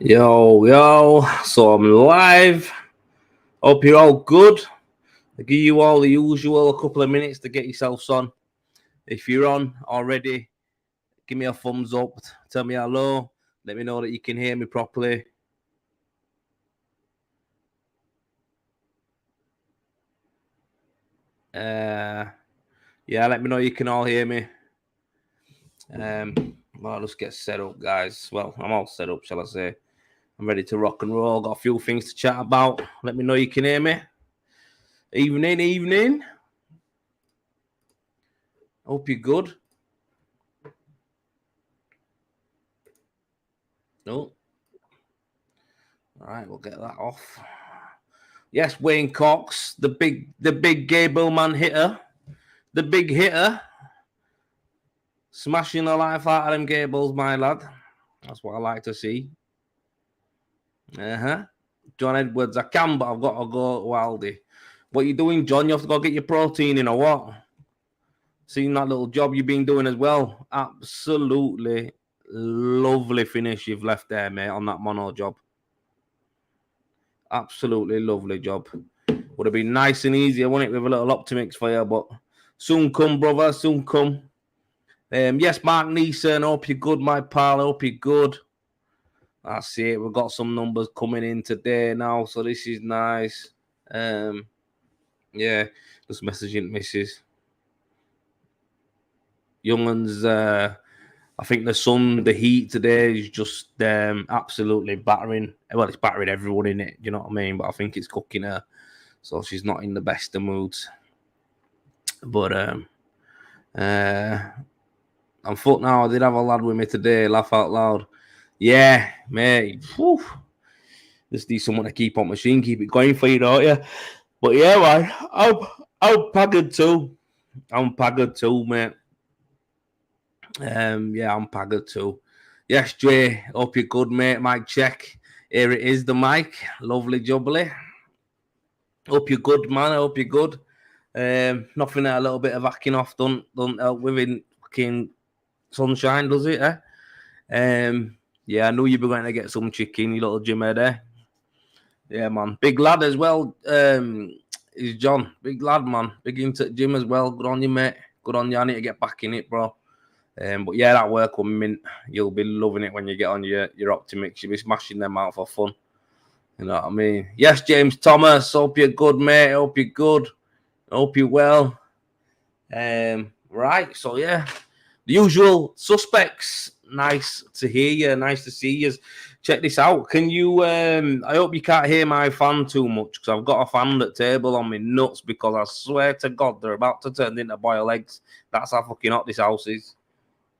Yo, so I'm live. Hope you're all good. I'll give you all the usual, a couple of minutes to get yourselves on. If you're on already, give me a thumbs up, tell me hello, let me know that you can hear me properly. Yeah, let me know you can all hear me. Well, I'll just get set up, guys. Well, I'm all set up, shall I say. I'm ready to rock and roll. Got a few things to chat about. Let me know you can hear me. Evening. Hope you're good. No. All right, we'll get that off. Yes, Wayne Cox, the big Gable man hitter, the big hitter, smashing the life out of them Gables, my lad. That's what I like to see. John Edwards, I can, but I've got to go Wildy. What you doing, John? You have to go get your protein in or what? Seeing that little job you've been doing as well. Absolutely lovely finish you've left there, mate, on that mono job. Absolutely lovely job. Would have been nice and easy, wouldn't it, with a little Optimix for you, but soon come, brother, soon come. Yes, Mark Neeson, hope you're good, my pal, hope you're good. That's it, we've got some numbers coming in today now, so this is nice. Yeah, just messaging Mrs. Young'uns, I think the heat today is just absolutely battering. Well, it's battering everyone in it, you know what I mean? But I think it's cooking her, so she's not in the best of moods. But I'm fucked now. I did have a lad with me today, laugh out loud. Yeah, mate. Whew. Just need someone to keep on machine, keep it going for you, don't you? But yeah, man, I'm paggered too. I'm paggered too, mate. Yeah, I'm paggered too. Yes, Jay, hope you're good, mate. Mic check. Here it is, the mic. Lovely jubbly. Hope you're good, man. I hope you're good. Nothing that a little bit of hacking off don't help with fucking sunshine, does it? Yeah, I knew you were going to get some chicken, you little Jimmy there. Yeah, man. Big lad as well. Is John. Big lad, man. Big into gym as well. Good on you, mate. Good on you. I need to get back in it, bro. But yeah, that work will mint. You'll be loving it when you get on your Optimix. You'll be smashing them out for fun. You know what I mean? Yes, James Thomas. Hope you're good, mate. Hope you're good. Hope you're well. Right. So yeah, the usual suspects. Nice to hear you. Nice to see you. Check this out. Can you? I hope you can't hear my fan too much because I've got a fan at table on me nuts because I swear to God they're about to turn into boiled eggs. That's how fucking hot this house is.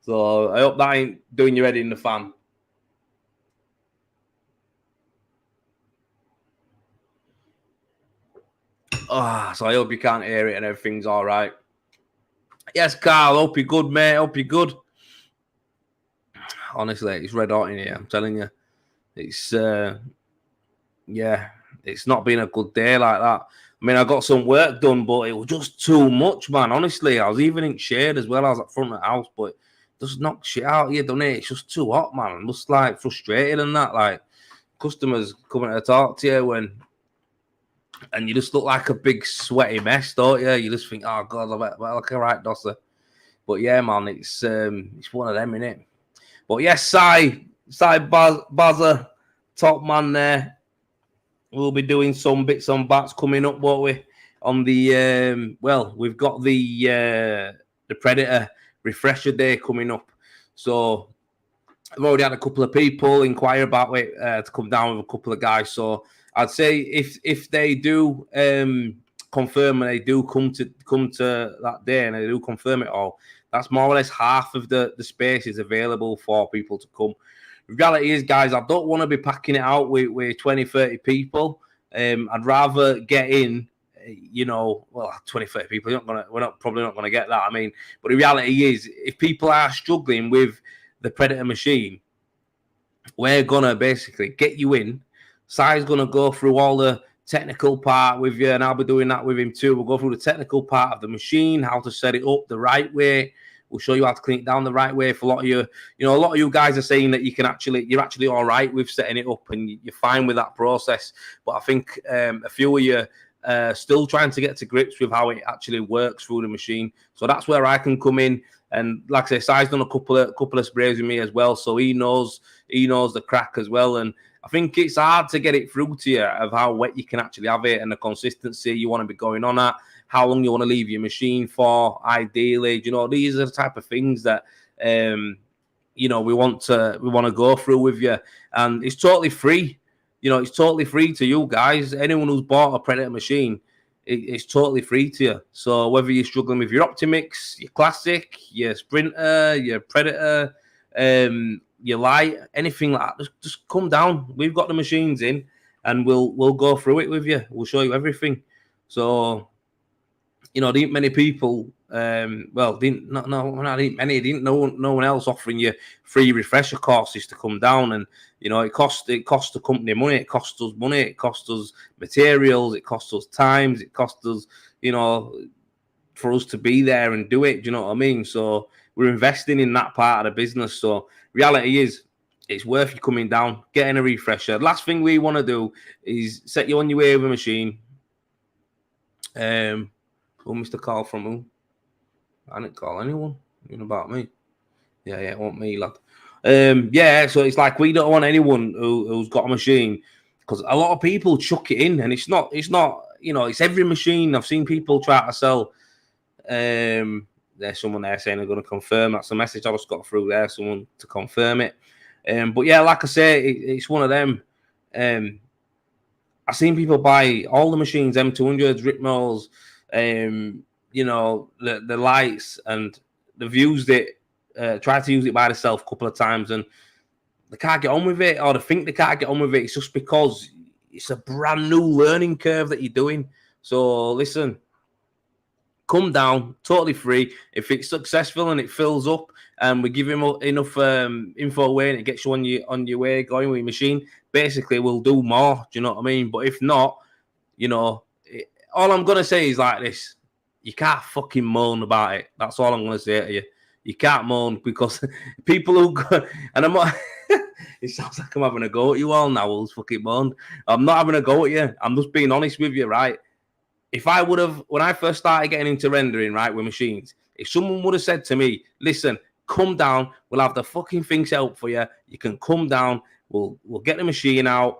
So I hope that ain't doing your head in the fan. So I hope you can't hear it and everything's all right. Yes, Carl. Hope you're good, mate. Hope you're good. Honestly, it's red hot in here. I'm telling you, it's yeah, it's not been a good day like that. I mean, I got some work done, but it was just too much, man. Honestly, I was even in shade as well. I was at front of the house, but it just knocked shit out here, doesn't it? It's just too hot, man. I'm just like frustrated and that. Like customers coming to talk to you and you just look like a big sweaty mess, don't you? You just think, oh God, I look all right, Dosser. But yeah, man, it's one of them, innit? But yes, Sai Bazza, top man there. We'll be doing some bits on bats coming up, won't we? On the we've got the Predator refresher day coming up. So I've already had a couple of people inquire about it to come down with a couple of guys. So I'd say if they do confirm and they do come to that day and they do confirm it all, that's more or less half of the space is available for people to come. The reality is, guys, I don't want to be packing it out with 20, 30 people. I'd rather get in, 20, 30 people. We're probably not gonna get that. I mean, but the reality is, if people are struggling with the Predator machine, we're gonna basically get you in. Sai's gonna go through all the technical part with you, and I'll be doing that with him too. We'll go through the technical part of the machine, how to set it up the right way. We'll show you how to clean it down the right way. For a lot of you, a lot of you guys are saying that you're actually all right with setting it up and you're fine with that process. But I think a few of you still trying to get to grips with how it actually works through the machine. So that's where I can come in. And like I say, Sai's done a couple of sprays with me as well, so he knows the crack as well. And I think it's hard to get it through to you of how wet you can actually have it and the consistency you want to be going on at, how long you want to leave your machine for, ideally. These are the type of things that we want to go through with you, and it's totally free. It's totally free to you guys. Anyone who's bought a Predator machine, it's totally free to you. So whether you're struggling with your Optimix, your Classic, your Sprinter, your Predator, your Light, anything like that, just come down. We've got the machines in, and we'll go through it with you. We'll show you everything. So, there ain't many people. Didn't no one else offering you free refresher courses to come down, and it costs the company money, it costs us money, it costs us materials, it costs us times, it costs us for us to be there and do it. Do you know what I mean? So we're investing in that part of the business. So reality is, it's worth you coming down, getting a refresher. Last thing we want to do is set you on your way with a machine. Who missed a call from who? I didn't call anyone. Even about me. Yeah, it wasn't me, lad. So it's like we don't want anyone who's got a machine, because a lot of people chuck it in, and it's not, it's every machine. I've seen people try to sell. There's someone there saying they're going to confirm. That's the message I just got through there, someone to confirm it. But yeah, like I say, it's one of them. I've seen people buy all the machines, M200s, Ritmos, the lights, and they've used it, tried to use it by themselves a couple of times, and they can't get on with it, or they think they can't get on with it. It's just because it's a brand new learning curve that you're doing. So listen, come down, totally free. If it's successful and it fills up, and we give him enough info away, and it gets you on your way going with your machine, basically we'll do more. Do you know what I mean? But if not, all I'm gonna say is like this: you can't fucking moan about it. That's all I'm gonna say to you. You can't moan, because people who go, and I'm not. It sounds like I'm having a go at you all now. Who's fucking moaned? I'm not having a go at you. I'm just being honest with you, right? If I would have, when I first started getting into rendering, right, with machines, if someone would have said to me, "Listen, come down. We'll have the fucking thing set up for you. You can come down. We'll get the machine out.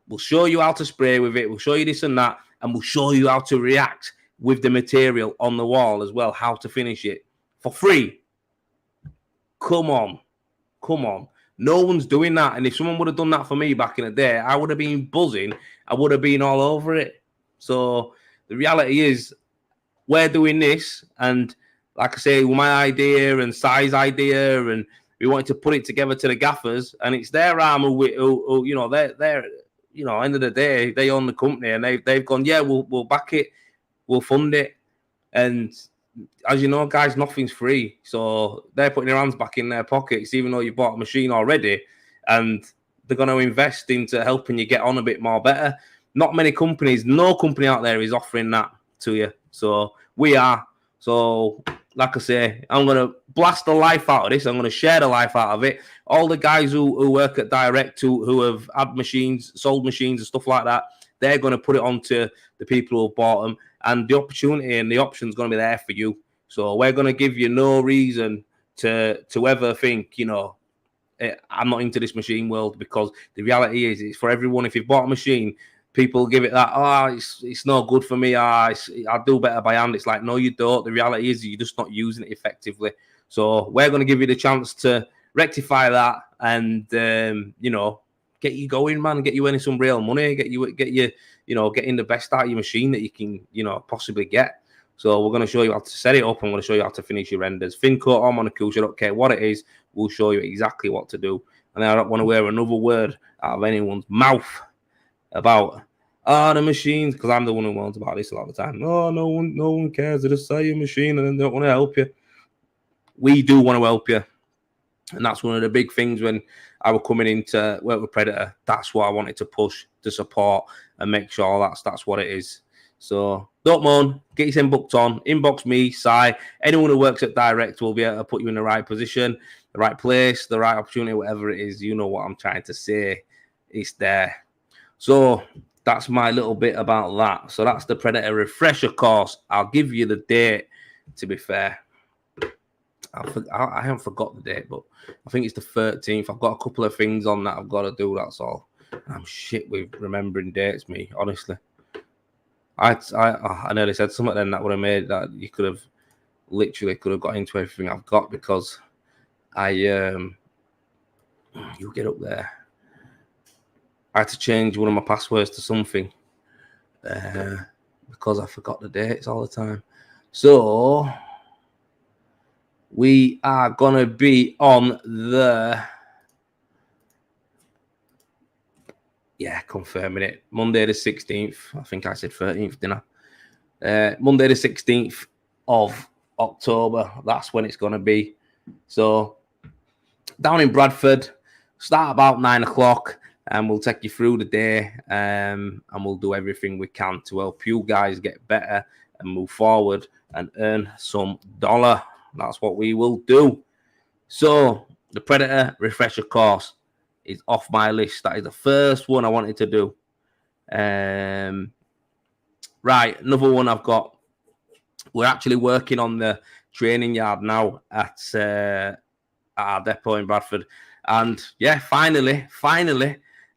We'll show you how to spray with it. We'll show you this and that, and we'll show you how to react with the material on the wall as well, how to finish it for free." Come on. No one's doing that. And if someone would have done that for me back in the day, I would have been buzzing. I would have been all over it. So the reality is, we're doing this, and like I say, my idea and Si's idea, and we wanted to put it together to the gaffers, and it's their arm who they're end of the day, they own the company, and they've gone, yeah, we'll back it, we'll fund it. And as you know, guys, nothing's free. So they're putting their hands back in their pockets, even though you bought a machine already, and they're going to invest into helping you get on a bit more better. Not many companies, no company out there is offering that to you. So we are. So like I say, I'm going to blast the life out of this. I'm going to share the life out of it. All the guys who work at Direct, who have had machines, sold machines and stuff like that, they're going to put it onto the people who have bought them. And the opportunity and the option is going to be there for you. So we're going to give you no reason to ever think, I'm not into this machine world, because the reality is, it's for everyone. If you've bought a machine, people give it that, it's no good for me. I'll do better by hand. It's like, no, you don't. The reality is, you're just not using it effectively. So we're going to give you the chance to rectify that, and get you going, man. Get you earning some real money. Get you getting the best out of your machine that you can, possibly get. So we're going to show you how to set it up. I'm going to show you how to finish your renders. Thincoat or monocouche, I don't care what it is. We'll show you exactly what to do. And I don't want to hear another word out of anyone's mouth about the machines, because I'm the one who moans about this a lot of the time. No one cares. They just sell your machine and then they don't want to help you. We do want to help you. And that's one of the big things when I was coming in to work with Predator. That's what I wanted to push, to support, and make sure that's what it is. So don't moan, get yourself booked on, inbox me, Si. Anyone who works at Direct will be able to put you in the right position, the right place, the right opportunity, whatever it is. You know what I'm trying to say. It's there. So that's my little bit about that. So that's the Predator refresher course. I'll give you the date, to be fair. I haven't forgot the date, but I think it's the 13th. I've got a couple of things on that I've got to do, that's all. I'm shit with remembering dates, me, honestly. I nearly said something then that would have made that you could have got into everything I've got, because you get up there. I had to change one of my passwords to something because I forgot the dates all the time. So we are gonna be on the confirming it, Monday the 16th. I think I said 13th, didn't I? Monday the 16th of October. That's when it's gonna be. So down in Bradford, start about 9 o'clock, and we'll take you through the day, and we'll do everything we can to help you guys get better and move forward and earn some dollar. That's what we will do. So the Predator refresher course is off my list. That is the first one I wanted to do. Right, another one I've got. We're actually working on the training yard now at our depot in Bradford. And yeah, finally,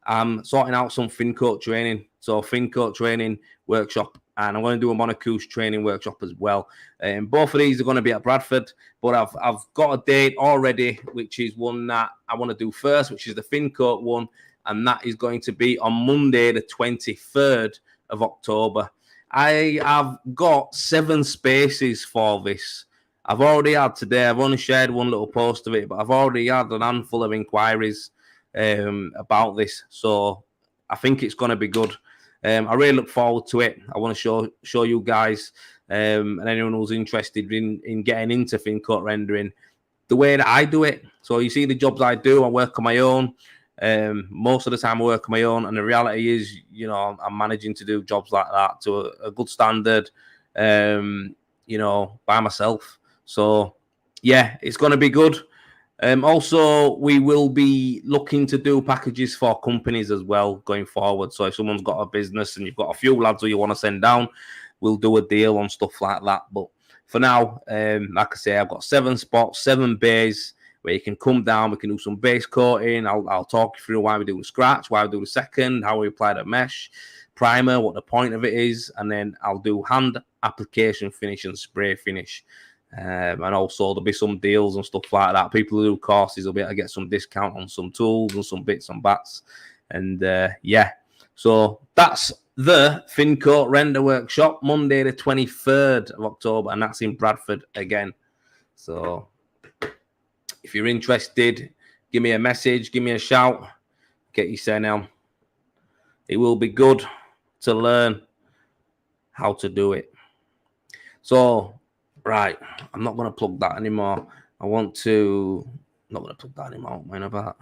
I'm sorting out some thincoat training. So thincoat training workshop, and I'm going to do a monocouche training workshop as well. Both of these are going to be at Bradford, but I've got a date already, which is one that I want to do first, which is the thincoat one, and that is going to be on Monday, the 23rd of October. I have got 7 spaces for this. I've already had today, I've only shared one little post of it, but I've already had an handful of inquiries about this. So I think it's going to be good. I really look forward to it. I want to show you guys and anyone who's interested in getting into thincoat rendering the way that I do it. So you see the jobs I do, I work on my own. Most of the time I work on my own, and the reality is, you know, I'm managing to do jobs like that to a good standard, you know, by myself. So yeah, it's going to be good. Also, we will be looking to do packages for companies as well going forward. So if someone's got a business and you've got a few lads who you want to send down, we'll do a deal on stuff like that. But for now, like I say, I've got 7 spots, 7 bays where you can come down. We can do some base coating. I'll talk you through why we do the scratch, why we do the second, how we apply the mesh, primer, what the point of it is, and then I'll do hand application finish and spray finish. And also there'll be some deals and stuff like that. People who do courses will be able to get some discount on some tools and some bits and bats. And yeah, so that's the thincoat render workshop, Monday the 23rd of October, and that's in Bradford again. So if you're interested, give me a message, give me a shout, get you sent on. It will be good to learn how to do it. So right, I'm not going to plug that anymore. I'm not going to plug that anymore. What am I about?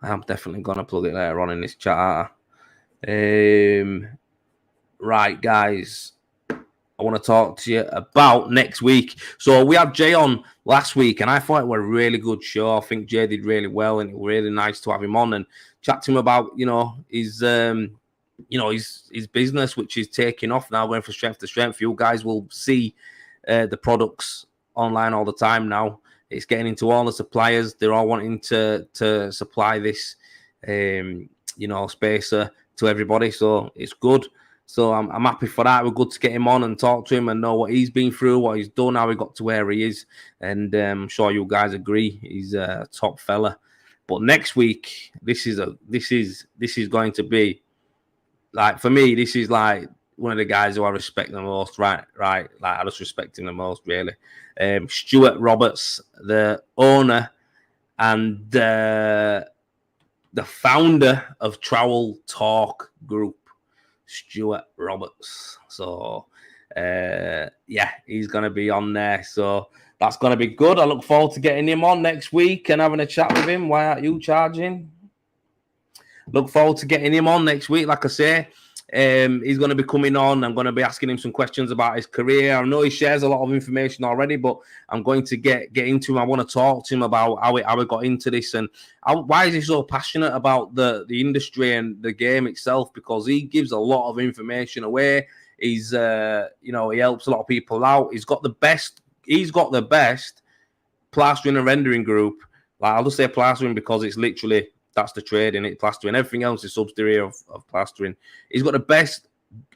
I am definitely going to plug it later on in this chat. Right, guys, I want to talk to you about next week. So we had Jay on last week, and I thought it was a really good show. I think Jay did really well, and it was really nice to have him on and chat to him about, you know, his business, which is taking off now, going from strength to strength. You guys will see the products online all the time now. It's getting into all the suppliers. They're all wanting to supply this, spacer to everybody. So it's good. So I'm happy for that. We're good to get him on and talk to him and know what he's been through, what he's done, how he got to where he is. And I'm sure you guys agree, he's a top fella. But next week, this is going to be, like, for me, this is like one of the guys who I respect the most, right? Like, I just respect him the most, really. Stuart Roberts, the owner and the founder of Trowel Talk Group, Stuart Roberts. So, he's going to be on there. So that's going to be good. I look forward to getting him on next week and having a chat with him. Why aren't you charging? Look forward to getting him on next week. Like I say, He's going to be coming on. I'm going to be asking him some questions about his career. I know he shares a lot of information already, but I'm going to get into him. I want to talk to him about how he got into this and why is he so passionate about the industry and the game itself, because he gives a lot of information away. He's he helps a lot of people out. He's got the best plastering and rendering group. Like, I'll just say plastering because it's literally, that's the trade in it, plastering. Everything else is subsidiary of plastering. He's got the best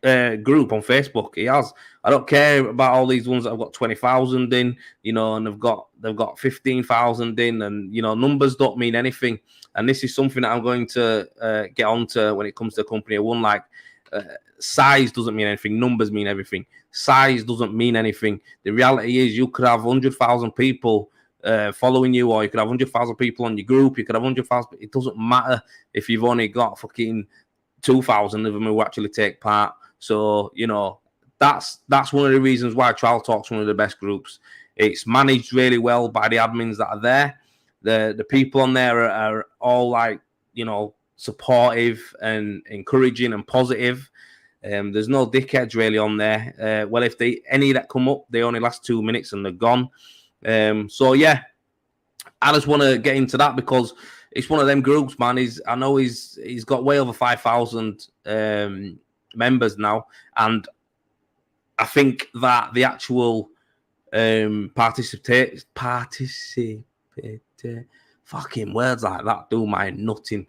group on Facebook. He has. I don't care about all these ones that have got 20,000 in, and they've got 15,000 in, and numbers don't mean anything. And this is something that I'm going to get onto when it comes to company one. Like, size doesn't mean anything. Numbers mean everything. Size doesn't mean anything. The reality is, you could have 100,000 people following you, or you could have 100,000 people on your group. You could have 100,000. It doesn't matter if you've only got fucking 2,000 of them who actually take part. So that's one of the reasons why Trial Talk's one of the best groups. It's managed really well by the admins that are there. The people on there are all like supportive and encouraging and positive. There's no dickheads really on there. Well, if any that come up, they only last 2 minutes and they're gone. So yeah, I just want to get into that because it's one of them groups, man. I know he's got way over 5,000 members now, and I think that the actual participate fucking words like that do my nutting.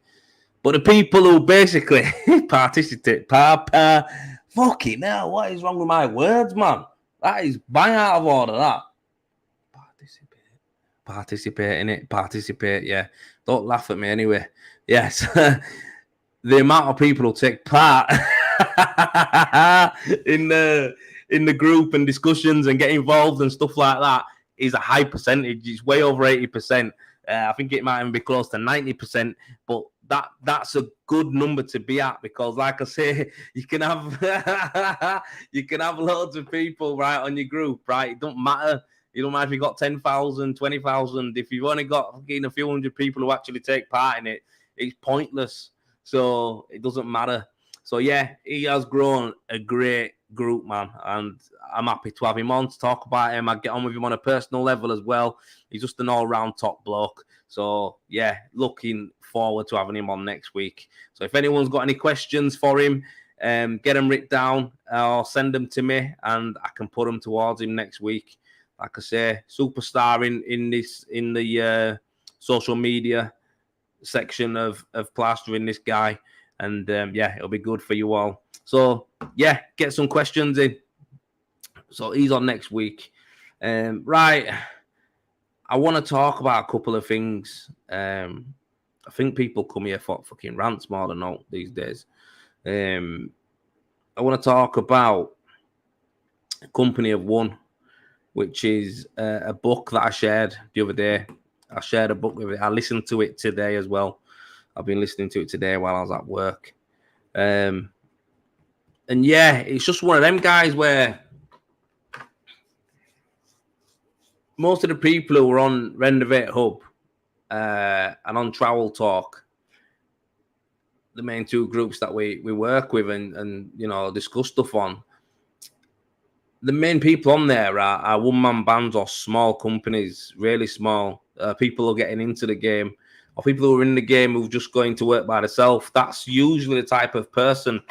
But the people who basically participate, fucking hell, what is wrong with my words, man? That is bang out of order, that. Participate, yeah. Don't laugh at me anyway. Yes. The amount of people who take part in the group and discussions and get involved and stuff like that is a high percentage. It's way over 80%. I think it might even be close to 90%, but that's a good number to be at, because like I say, you can have loads of people right on your group, right? It don't matter. You don't matter if you got 10,000, 20,000. If you've only got a few hundred people who actually take part in it, it's pointless. So it doesn't matter. So yeah, he has grown a great group, man, and I'm happy to have him on to talk about him. I get on with him on a personal level as well. He's just an all-round top bloke. So yeah, looking forward to having him on next week. So if anyone's got any questions for him, get them written down or send them to me, and I can put them towards him next week. Like I say, superstar in the social media section of plastering, this guy. And yeah, it'll be good for you all. So yeah, get some questions in. So he's on next week. Right. I want to talk about a couple of things. I think people come here for fucking rants more than not these days. I want to talk about Company of One, which is a book that I shared the other day. I shared a book with it. I listened to it today as well. I've been listening to it today while I was at work. And yeah, it's just one of them guys where most of the people who are on Renovate Hub and on Trowel Talk, the main two groups that we work with and discuss stuff on, the main people on there are one-man bands or small companies, really small. People who are getting into the game, or people who are in the game who've just going to work by themselves. That's usually the type of person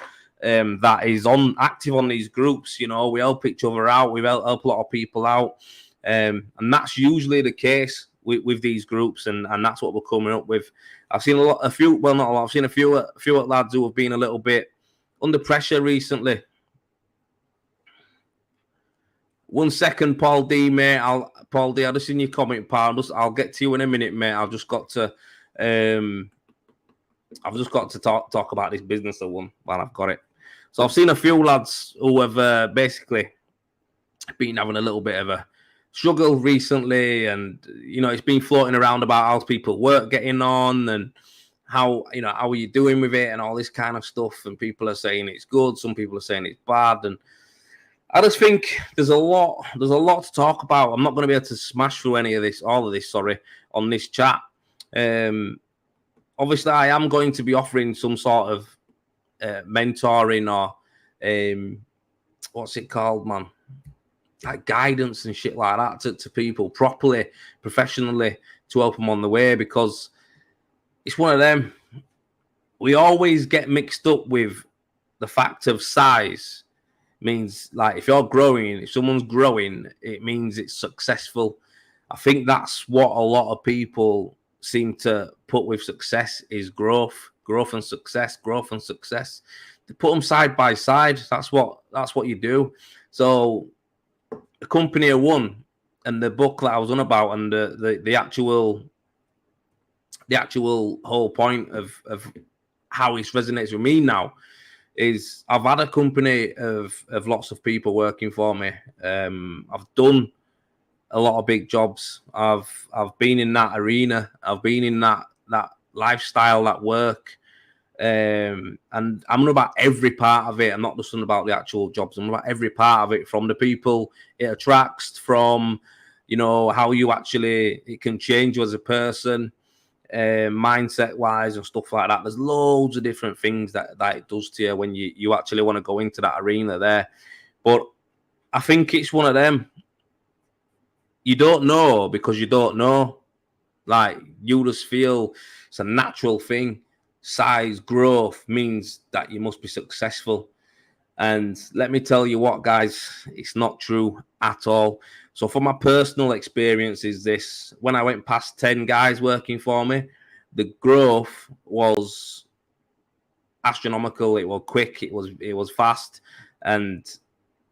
that is active on these groups. We help each other out. We help a lot of people out. And that's usually the case with these groups, and that's what we're coming up with. I've seen I've seen a few lads who have been a little bit under pressure recently. 1 second, Paul D, mate. Paul D, I just seen your comment, pal. I'll get to you in a minute, mate. I've just got to talk about this business of one while I've got it. So I've seen a few lads who have basically been having a little bit of a struggle recently, and it's been floating around about how's people work getting on and how are you doing with it and all this kind of stuff. And people are saying it's good, some people are saying it's bad, and I just think there's a lot to talk about. I'm not going to be able to smash through all of this, on this chat. Obviously, I am going to be offering some sort of mentoring or what's it called, man? Like guidance and shit like that to people properly, professionally, to help them on the way, because it's one of them. We always get mixed up with the fact of size. Means like if you're growing, if someone's growing, it means it's successful. I think that's what a lot of people seem to put with success is growth and success, growth and success. To put them side by side, that's what you do. So the company of one and the book that I was on about, and the actual whole point of how it resonates with me now is I've had a company of lots of people working for me. I've done a lot of big jobs. I've been in that arena. I've been in that lifestyle, that work. And I'm on about every part of it. I'm not just on about the actual jobs. I'm about every part of it, from the people it attracts, from, how you actually, it can change you as a person, mindset wise and stuff like that. There's loads of different things that it does to you when you actually want to go into that arena there. But I think it's one of them. You don't know because you don't know. Like, you just feel it's a natural thing. Size, growth means that you must be successful. And let me tell you what, guys, it's not true at all. So from my personal experience is this: when I went past 10 guys working for me, the growth was astronomical. It was quick. It was fast. And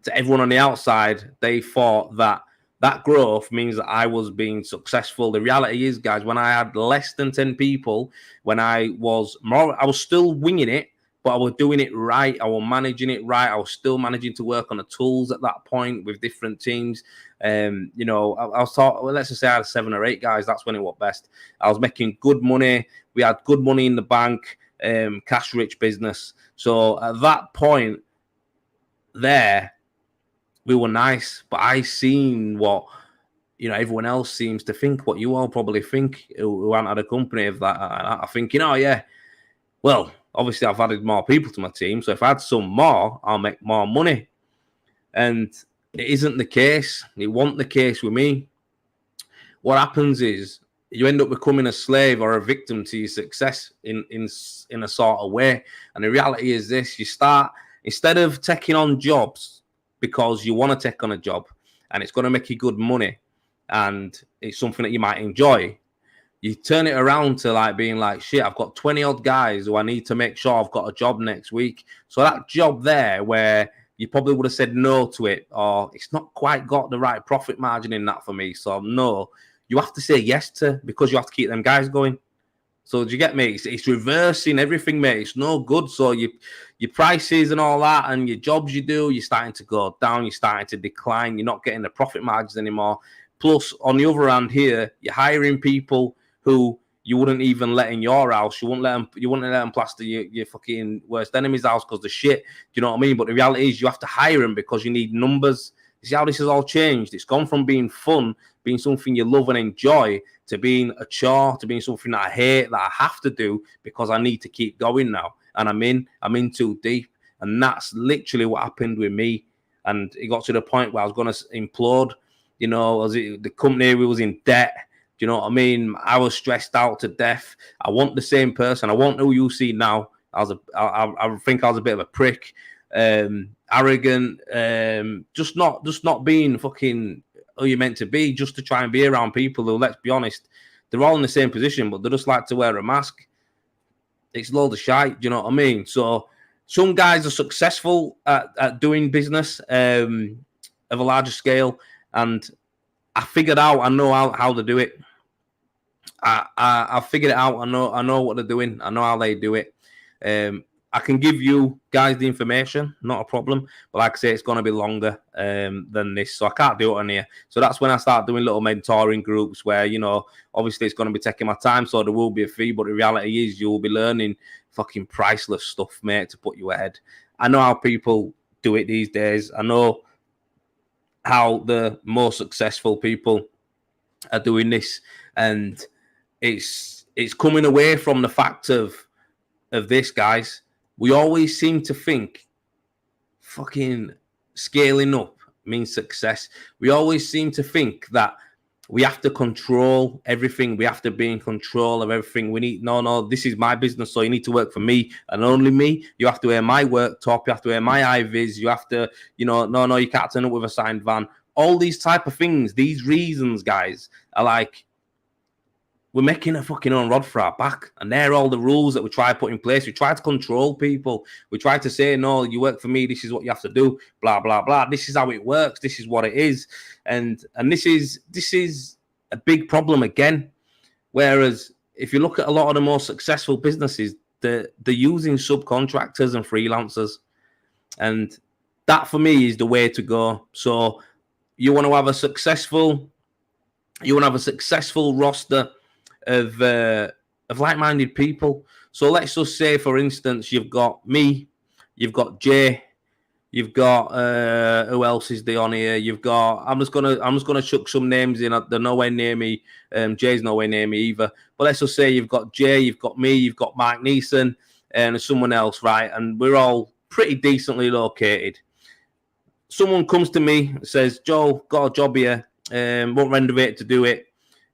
to everyone on the outside, they thought that growth means that I was being successful. The reality is, guys, when I had less than 10 people, when I was still winging it, but I was doing it right. I was managing it right. I was still managing to work on the tools at that point with different teams. I was taught, well, let's just say I had 7 or 8 guys. That's when it was best. I was making good money. We had good money in the bank, cash rich business. So at that point there, we were nice, but I seen what everyone else seems to think, what you all probably think who aren't at a company of that. I think, yeah, well, obviously I've added more people to my team, so if I had some more, I'll make more money. And it isn't the case. It wasn't the case with me. What happens is you end up becoming a slave or a victim to your success in a sort of way. And the reality is this: you start, instead of taking on jobs because you want to take on a job and it's going to make you good money and it's something that you might enjoy, you turn it around to like being like, shit, I've got 20 odd guys who I need to make sure I've got a job next week. So that job there where you probably would have said no to it, or it's not quite got the right profit margin in that for me, so no, you have to say yes to, because you have to keep them guys going. So do you get me? It's reversing everything, mate. It's no good. So your prices and all that and your jobs you do, you're starting to go down. You're starting to decline. You're not getting the profit margins anymore. Plus, on the other hand here, you're hiring people who you wouldn't even let in your house. You wouldn't let them plaster your fucking worst enemy's house because the shit. Do you know what I mean? But the reality is you have to hire them because you need numbers. You see how this has all changed? It's gone from being fun, being something you love and enjoy, to being a chore, to being something that I hate, that I have to do because I need to keep going now. And I'm in too deep. And that's literally what happened with me. And it got to the point where I was going to implode. The company, we was in debt. Do you know what I mean? I was stressed out to death. I want the same person. I want who you see now. I think I was a bit of a prick, arrogant, just not being fucking who you're meant to be, just to try and be around people who, let's be honest, they're all in the same position, but they just like to wear a mask. It's load of shite. Do you know what I mean? So some guys are successful at doing business of a larger scale, and I figured out, I know how to do it. I figured it out. I know what they're doing. I know how they do it. I can give you guys the information, not a problem. But like I say, it's going to be longer than this, so I can't do it on here. So that's when I start doing little mentoring groups where, obviously it's going to be taking my time, so there will be a fee. But the reality is you will be learning fucking priceless stuff, mate, to put you ahead. I know how people do it these days. I know how the more successful people are doing this, and it's coming away from the fact of this, guys. we always seem to think fucking scaling up means success. We always seem to think that we have to control everything. We have to be in control of everything. We need, no, this is my business, so you need to work for me and only me. You have to wear my work top. You have to wear my IVs. You have to, no, you can't turn up with a signed van. All these type of things, these reasons, guys, are like, we're making a fucking own rod for our back. And they're all the rules that we try to put in place. We try to control people. We try to say, no, you work for me. This is what you have to do. Blah, blah, blah. This is how it works. This is what it is. And this is a big problem again. Whereas if you look at a lot of the more successful businesses, they're using subcontractors and freelancers. And that for me is the way to go. So you want to have a successful roster of like-minded people. So let's just say, for instance, you've got me, you've got Jay, you've got who else is there on here? You've got I'm just gonna chuck some names in. They're nowhere near me. Jay's nowhere near me either. But let's just say you've got Jay, you've got me, you've got Mark Neeson, and someone else, right? And we're all pretty decently located. Someone comes to me and says, "Joe, got a job here. Won't renovate to do it.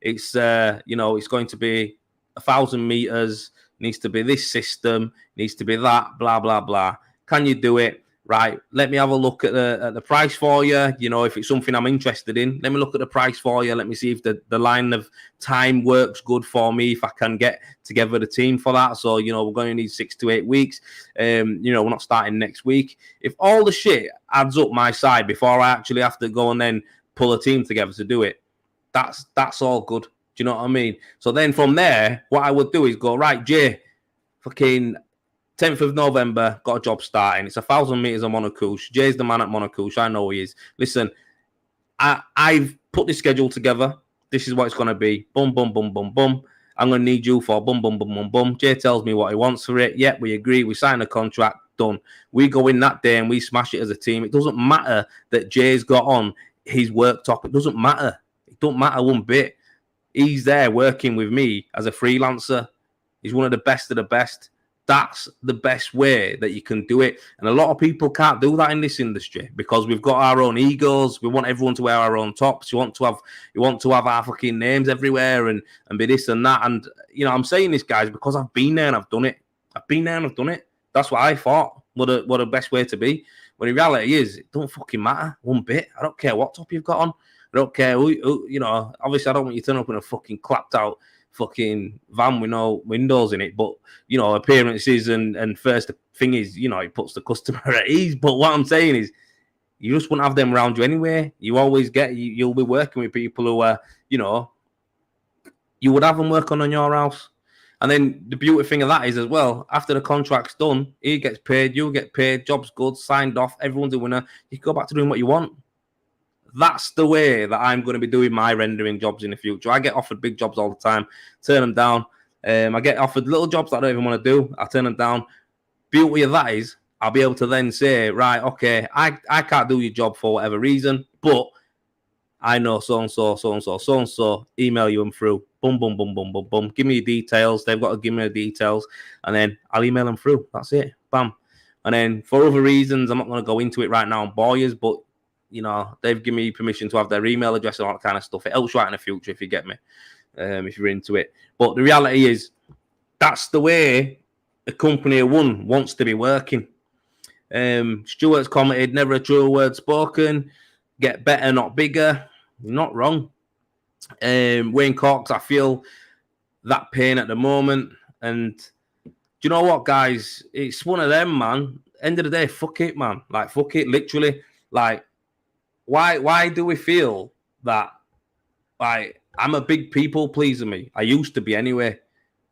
It's it's going to be 1,000 meters. Needs to be this system. Needs to be that. Blah blah blah. Can you do it? Right. Let me have a look at the price for you. If it's something I'm interested in, let me look at the price for you. Let me see if the line of time works good for me. If I can get together the team for that. So we're going to need 6 to 8 weeks. We're not starting next week. If all the shit adds up my side before I actually have to go and then pull a team together to do it, that's all good. Do you know what I mean? So then from there, what I would do is go, right, Jay, fucking 10th of November, got a job starting. It's 1,000 meters on Monocouche. Jay's the man at Monocouche. I know he is. Listen, I've put this schedule together. This is what it's going to be. Boom, boom, boom, boom, boom. I'm going to need you for boom, boom, boom, boom, boom. Jay tells me what he wants for it. Yep, we agree. We sign a contract. Done. We go in that day and we smash it as a team. It doesn't matter that Jay's got on his work top. It doesn't matter. Don't matter one bit. He's there working with me as a freelancer. He's one of the best of the best. That's the best way that you can do it. And a lot of people can't do that in this industry because we've got our own egos. We want everyone to wear our own tops. You want to have our fucking names everywhere and be this and that. And I'm saying this, guys, because I've been there and I've done it. That's what I thought. What a best way to be. But in reality is, it don't fucking matter one bit. I don't care what top you've got on. I don't care who, obviously I don't want you to turn up in a fucking clapped out fucking van with no windows in it. But, appearances and first thing is, it puts the customer at ease. But what I'm saying is, you just wouldn't have them around you anyway. You always you'll be working with people who are, you would have them working on your house. And then the beauty thing of that is as well, after the contract's done, he gets paid, you get paid, job's good, signed off, everyone's a winner. You can go back to doing what you want. That's the way that I'm going to be doing my rendering jobs in the future. I get offered big jobs all the time, turn them down. I get offered little jobs that I don't even want to do. I turn them down. Beauty of that is I'll be able to then say, right, okay, I can't do your job for whatever reason, but I know so-and-so, email you them through. Boom, boom, boom, boom, boom, boom. Give me your details. They've got to give me the details, and then I'll email them through. That's it. Bam. And then for other reasons, I'm not going to go into it right now and bore you, but they've given me permission to have their email address and all that kind of stuff. It helps you out in the future if you get me, if you're into it. But the reality is, that's the way a company of one wants to be working. Stuart's commented, never a true word spoken. Get better, not bigger. You're not wrong. Wayne Cox, I feel that pain at the moment. And do you know what, guys? It's one of them, man. End of the day, fuck it, man. Like, fuck it, literally. Like, why do we feel that, like, I'm a big people pleaser me? I used to be anyway.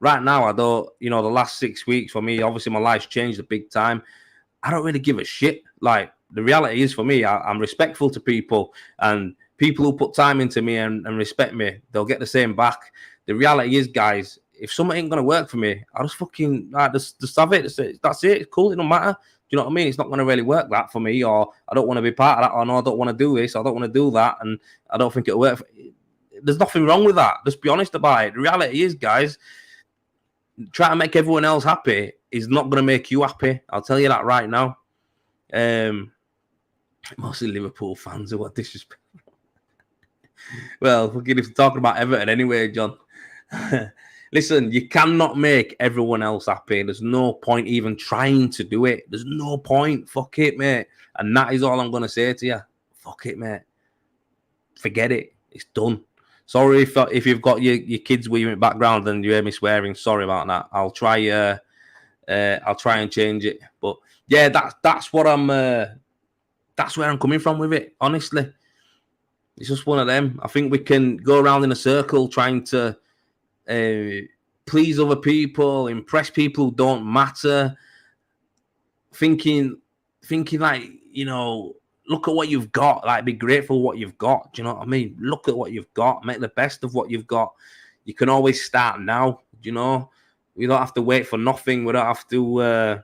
Right now, I don't, the last 6 weeks for me, obviously my life's changed a big time. I don't really give a shit. Like, the reality is for me, I'm respectful to people, and people who put time into me and respect me, they'll get the same back. The reality is, guys, if something ain't going to work for me, I'll just fucking just have it. That's it. It's cool. It don't matter. Do you know what I mean? It's not going to really work that for me, or I don't want to be part of that, or no, I don't want to do this, I don't want to do that, and I don't think it'll work. There's nothing wrong with that. Just be honest about it. The reality is, guys, trying to make everyone else happy is not going to make you happy. I'll tell you that right now. Mostly Liverpool fans who are disrespectful. Well, forget if we're talking about Everton anyway, John. Listen, you cannot make everyone else happy. There's no point even trying to do it. There's no point. Fuck it, mate. And that is all I'm going to say to you. Fuck it, mate. Forget it. It's done. Sorry if you've got your kids with you in the background and you hear me swearing. Sorry about that. I'll try and change it. But yeah, that's what I'm. That's where I'm coming from with it. Honestly, it's just one of them. I think we can go around in a circle trying to please other people, impress people who don't matter. Thinking like, you know, look at what you've got. Like, be grateful for what you've got. Do you know what I mean? Look at what you've got. Make the best of what you've got. You can always start now. You know, we don't have to wait for nothing. We don't have to.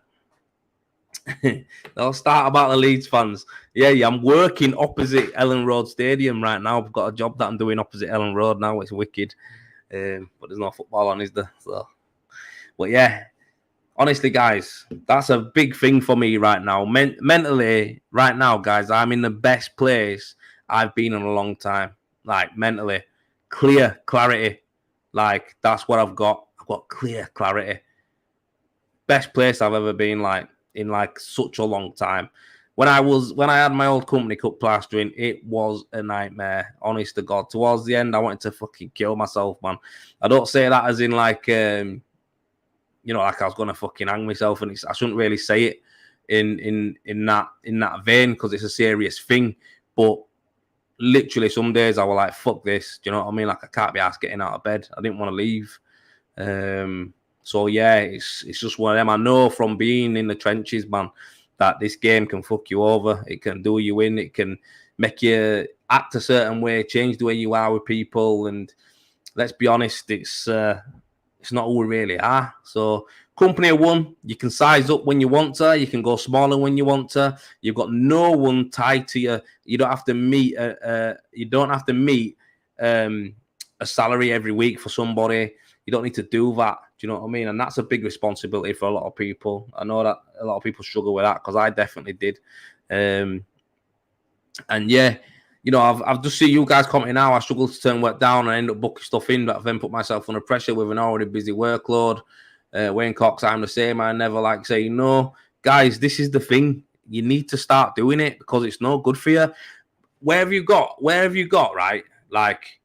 I'll start about the Leeds fans. Yeah, I'm working opposite Ellen Road Stadium right now. I've got a job that I'm doing opposite Ellen Road now. It's wicked. But there's no football on, is there? So, but yeah, honestly, guys, that's a big thing for me right now. Mentally, right now, guys, I'm in the best place I've been in a long time. Like, mentally, clarity. Like, that's what I've got. I've got clear clarity. Best place I've ever been, like, in like such a long time. When I had my old company cut plastering, it was a nightmare. Honest to God. Towards the end, I wanted to fucking kill myself, man. I don't say that as in like you know, like I was gonna fucking hang myself, and I shouldn't really say it in that vein because it's a serious thing. But literally, some days I was like, "Fuck this." Do you know what I mean? Like, I can't be asked getting out of bed. I didn't want to leave. So yeah, it's just one of them. I know from being in the trenches, man, that this game can fuck you over. It can do you in. It can make you act a certain way, change the way you are with people. And let's be honest, it's not who we really are. So company of one, you can size up when you want to. You can go smaller when you want to. You've got no one tied to you. You don't have to meet. A salary every week for somebody. You don't need to do that. Do you know what I mean? And that's a big responsibility for a lot of people. I know that a lot of people struggle with that because I definitely did. And yeah, you know, I've just seen you guys commenting now. I struggle to turn work down and end up booking stuff in, but I've then put myself under pressure with an already busy workload. Wayne Cox, I'm the same. I never like saying no. Guys, this is the thing. You need to start doing it because it's no good for you. Where have you got, right? Like,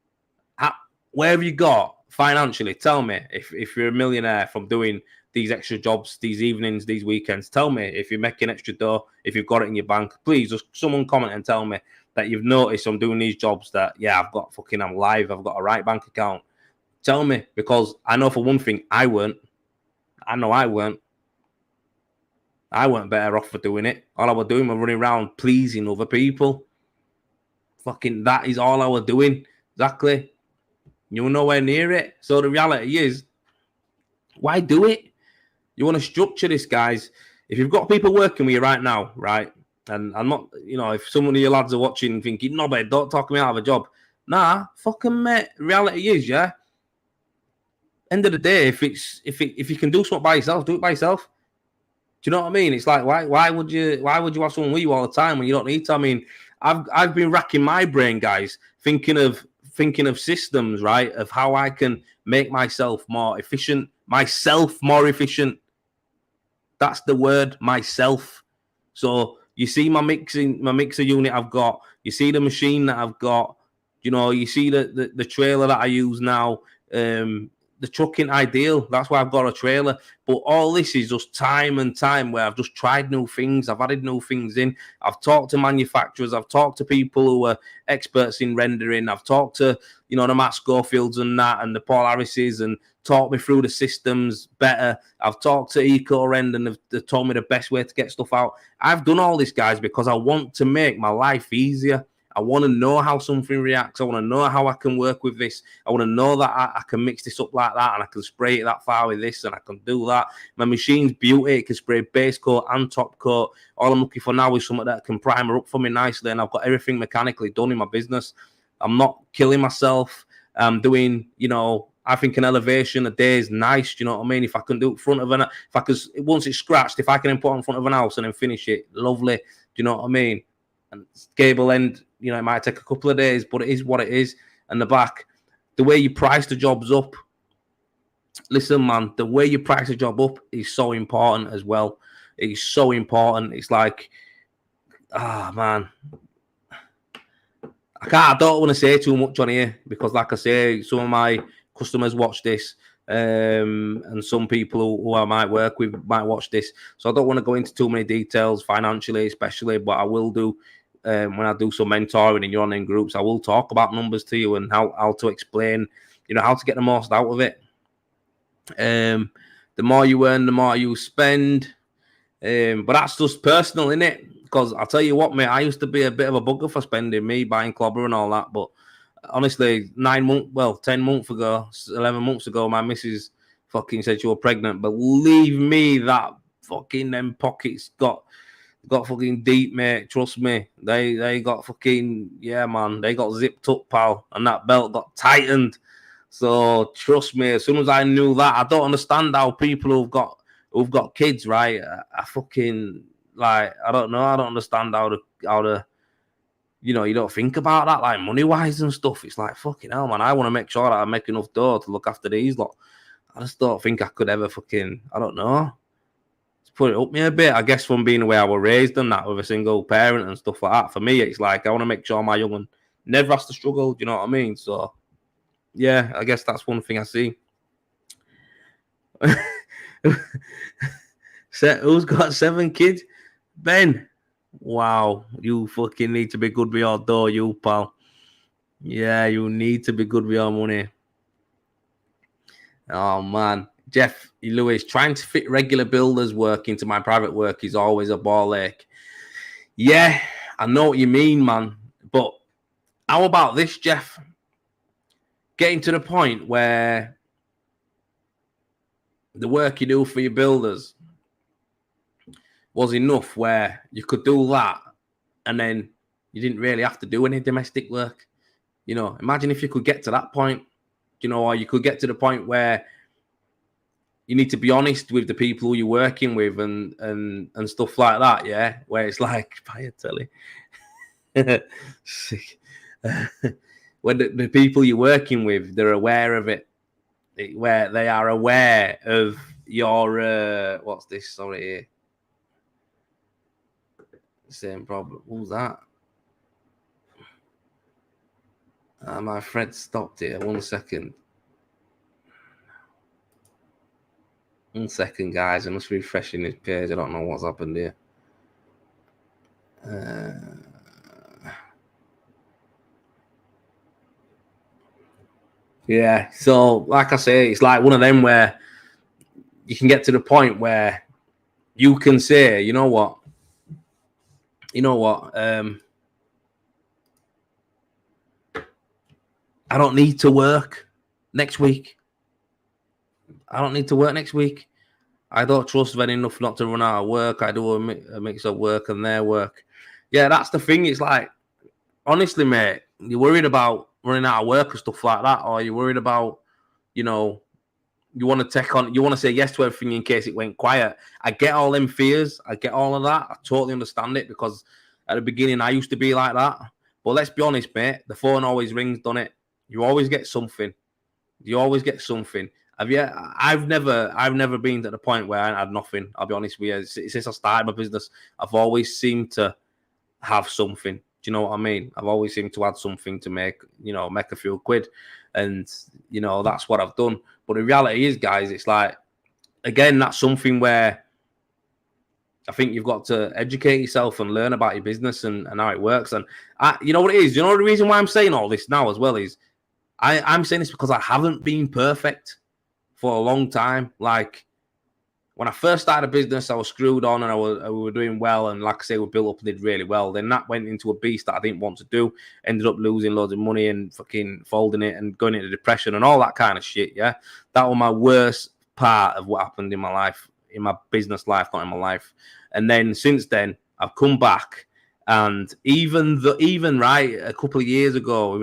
where have you got financially? Tell me if you're a millionaire from doing these extra jobs, these evenings, these weekends. Tell me if you're making extra dough, if you've got it in your bank. Please, just someone comment and tell me that you've noticed I'm doing these jobs that, yeah, I'm live. I've got a right bank account. Tell me, because I know for one thing, I weren't. I weren't better off for doing it. All I was doing was running around pleasing other people. Fucking, that is all I was doing. Exactly. You were nowhere near it. So the reality is, why do it? You want to structure this, guys. If you've got people working with you right now, right? And I'm not, you know, if some of your lads are watching thinking, no, mate, don't talk me out of a job. Nah, fucking mate. Reality is, yeah. End of the day, if you can do something by yourself, do it by yourself. Do you know what I mean? It's like, why would you have someone with you all the time when you don't need to? I mean, I've been racking my brain, guys, thinking of systems, right? Of how I can make myself more efficient. That's the word, myself. So you see my mixer unit I've got. You see the machine that I've got. You know, you see the trailer that I use now. The truck ain't ideal. That's why I've got a trailer. But all this is just time and time where I've just tried new things. I've added new things in. I've talked to manufacturers. I've talked to people who are experts in rendering. I've talked to, you know, the Matt Schofields and that and the Paul Harrises and talked me through the systems better. I've talked to EcoRend and they've told me the best way to get stuff out. I've done all this, guys, because I want to make my life easier. I want to know how something reacts. I want to know how I can work with this. I want to know that I can mix this up like that and I can spray it that far with this and I can do that. My machine's beauty. It can spray base coat and top coat. All I'm looking for now is something that can primer up for me nicely, and I've got everything mechanically done in my business. I'm not killing myself. I'm doing, you know, I think an elevation a day is nice. Do you know what I mean? If I can do it in front of if I can, once it's scratched, if I can put it in front of an house and then finish it, lovely. Do you know what I mean? And gable end, you know, it might take a couple of days, but it is what it is. And the back, the way you price the jobs up. Listen, man, the way you price a job up is so important as well. It's so important. It's like, man, I don't want to say too much on here because, like I say, some of my customers watch this, and some people who I might work with might watch this. So I don't want to go into too many details financially, especially, but I will do when I do some mentoring and you're on in groups. I will talk about numbers to you and how to explain, you know, how to get the most out of it. The more you earn, the more you spend. But that's just personal, innit? Because I'll tell you what, mate, I used to be a bit of a bugger for spending, me buying clobber and all that. But honestly, 10 months ago, 11 months ago, my missus fucking said she was pregnant. Believe me, that fucking them pockets got fucking deep, mate. Trust me. They got fucking, yeah, man. They got zipped up, pal. And that belt got tightened. So trust me, as soon as I knew that, I don't understand how people who've got kids, right? I fucking, like, I don't know. I don't understand how to, you know, you don't think about that, like, money-wise and stuff. It's like, fucking hell, man. I want to make sure that I make enough dough to look after these lot. I just don't think I could ever fucking, I don't know. Let's put it up me a bit, I guess, from being the way I was raised and that with a single parent and stuff like that. For me, it's like, I want to make sure my young one never has to struggle. Do you know what I mean? So, yeah, I guess that's one thing I see. Who's got 7 kids? Ben. Wow, you fucking need to be good with your dough, you pal. Yeah, you need to be good with your money. Oh man, Jeff Lewis, trying to fit regular builders work into my private work is always a ball ache. Yeah, I know what you mean, man. But how about this, Jeff? Getting to the point where the work you do for your builders was enough where you could do that and then you didn't really have to do any domestic work. You know, imagine if you could get to that point, you know, or you could get to the point where you need to be honest with the people who you're working with and stuff like that, yeah, where it's like, buy a telly. When the people you're working with, they're aware of it, where they are aware of your, what's this, sorry, here. Same problem. Who's that? My thread stopped here. 1 second. 1 second, guys. I'm just refreshing this page. I don't know what's happened here. Yeah. So, like I say, it's like one of them where you can get to the point where you can say, you know what? I don't need to work next week. I don't trust them enough not to run out of work. I do a mix of work and their work. Yeah, that's the thing. It's like, honestly, mate, you're worried about running out of work and stuff like that, or you're worried about, you know, you want to say yes to everything in case it went quiet. I get all them fears. I get all of that. I totally understand it because at the beginning I used to be like that. But let's be honest, mate, the phone always rings, doesn't it? You always get something. I've never been to the point where I had nothing. I'll be honest with you. Since I started my business, I've always seemed to have something. Do you know what I mean? I've always seemed to add something to make a few quid. And, that's what I've done. But the reality is, guys, it's like, again, that's something where I think you've got to educate yourself and learn about your business and how it works. And you know what it is? You know the reason why I'm saying all this now as well is I'm saying this because I haven't been perfect for a long time. Like, when I first started a business, I was screwed on and we were doing well. And like I say, we built up and did really well. Then that went into a beast that I didn't want to do. Ended up losing loads of money and fucking folding it and going into depression and all that kind of shit, yeah? That was my worst part of what happened in my life, in my business life, not in my life. And then since then, I've come back. And even right, a couple of years ago,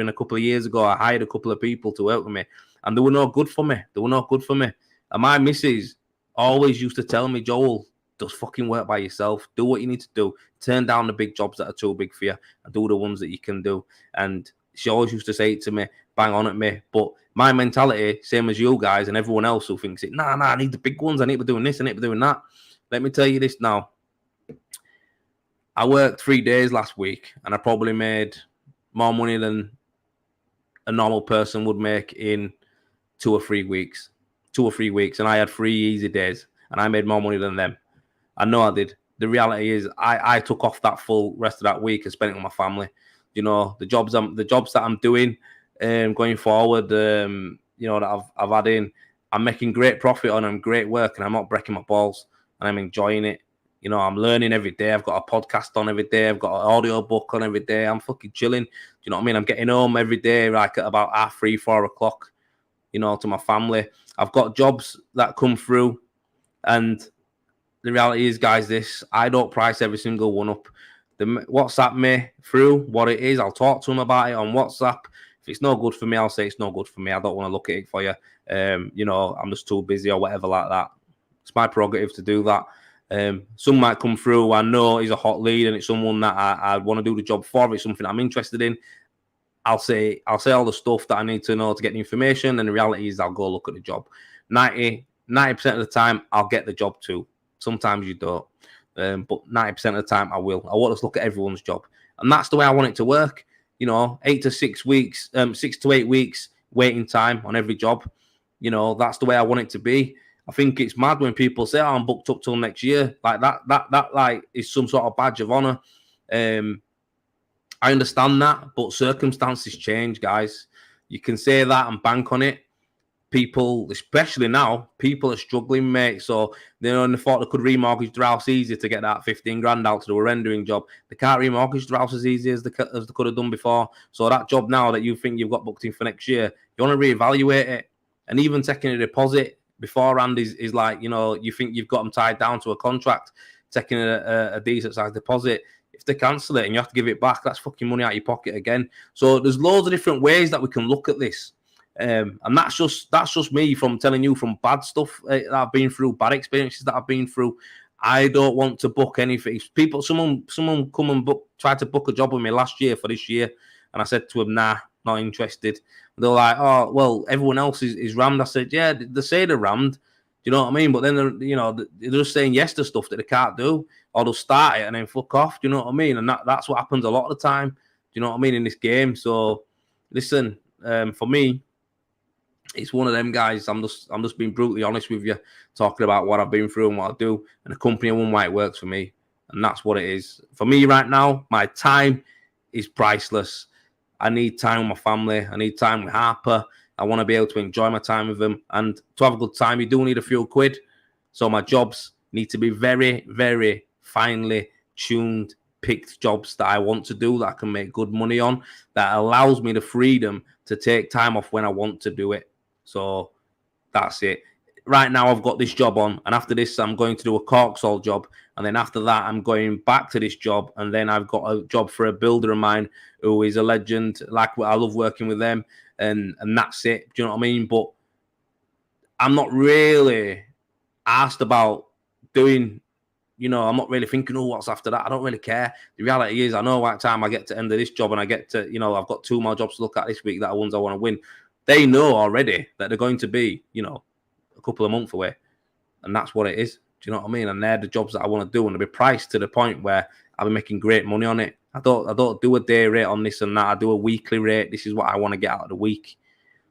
I hired a couple of people to work with me. and they were no good for me. And my missus always used to tell me, Joel, just fucking work by yourself. Do what you need to do. Turn down the big jobs that are too big for you and do the ones that you can do. And she always used to say it to me, bang on at me. But my mentality, same as you guys and everyone else who thinks it, nah, I need the big ones. I need to be doing this. I need to be doing that. Let me tell you this now. I worked 3 days last week and I probably made more money than a normal person would make in 2 or 3 weeks. And I had 3 easy days and I made more money than them. I know I did. The reality is I took off that full rest of that week and spent it with my family. You know, the jobs that I'm doing going forward, you know, that I've had in, I'm making great profit on them, great work, and I'm not breaking my balls and I'm enjoying it. You know, I'm learning every day. I've got a podcast on every day. I've got an audio book on every day. I'm fucking chilling. Do you know what I mean? I'm getting home every day, like at about 3:30, 4 o'clock, you know, to my family. I've got jobs that come through, and the reality is, guys, I don't price every single one up. The WhatsApp me through what it is. I'll talk to them about it on WhatsApp. If it's no good for me, I'll say it's no good for me. I don't want to look at it for you. You know, I'm just too busy or whatever like that. It's my prerogative to do that. Some might come through. I know he's a hot lead and it's someone that I want to do the job for. If it's something I'm interested in, I'll say all the stuff that I need to know to get the information. And the reality is I'll go look at the job. 90% of the time, I'll get the job too. Sometimes you don't. But 90% of the time, I will. I want to look at everyone's job. And that's the way I want it to work. You know, 6 to 8 weeks waiting time on every job. You know, that's the way I want it to be. I think it's mad when people say, I'm booked up till next year. Like that like is some sort of badge of honor. I understand that, but circumstances change, guys. You can say that and bank on it. People, especially now, people are struggling, mate. So they thought they could remortgage their house easy to get that 15 grand out to do a rendering job. They can't remortgage their house as easy as they could have done before. So that job now that you think you've got booked in for next year, you want to reevaluate it. And even taking a deposit beforehand is like, you know, you think you've got them tied down to a contract, taking a decent sized deposit. If they cancel it and you have to give it back, that's fucking money out of your pocket again. So there's loads of different ways that we can look at this. And that's just me from telling you from bad stuff that I've been through, bad experiences that I've been through. I don't want to book anything. Someone come and tried to book a job with me last year for this year, and I said to him, nah, not interested. And they're like, oh, well, everyone else is rammed. I said, yeah, they say they're rammed. Do you know what I mean? But then they're just saying yes to stuff that they can't do, or they'll start it and then fuck off. Do you know what I mean? And that's what happens a lot of the time. Do you know what I mean in this game? So listen, for me, it's one of them guys. I'm just being brutally honest with you, talking about what I've been through and what I do, and the company and why it works for me, and that's what it is for me right now. My time is priceless. I need time with my family. I need time with Harper. I want to be able to enjoy my time with them, and to have a good time, you do need a few quid. So my jobs need to be very, very finely tuned, picked jobs that I want to do, that I can make good money on, that allows me the freedom to take time off when I want to do it. So that's it. Right now, I've got this job on, and after this, I'm going to do a Corksall job, and then after that, I'm going back to this job, and then I've got a job for a builder of mine who is a legend. Like, I love working with them, and that's it. Do you know what I mean? But I'm not really asked about doing. You know, I'm not really thinking, oh, what's after that? I don't really care. The reality is, I know what time I get to end of this job and I get to, you know, I've got 2 more jobs to look at this week that are ones I want to win. They know already that they're going to be, you know, a couple of months away. And that's what it is. Do you know what I mean? And they're the jobs that I want to do. And they'll be priced to the point where I'll be making great money on it. I don't do a day rate on this and that. I do a weekly rate. This is what I want to get out of the week.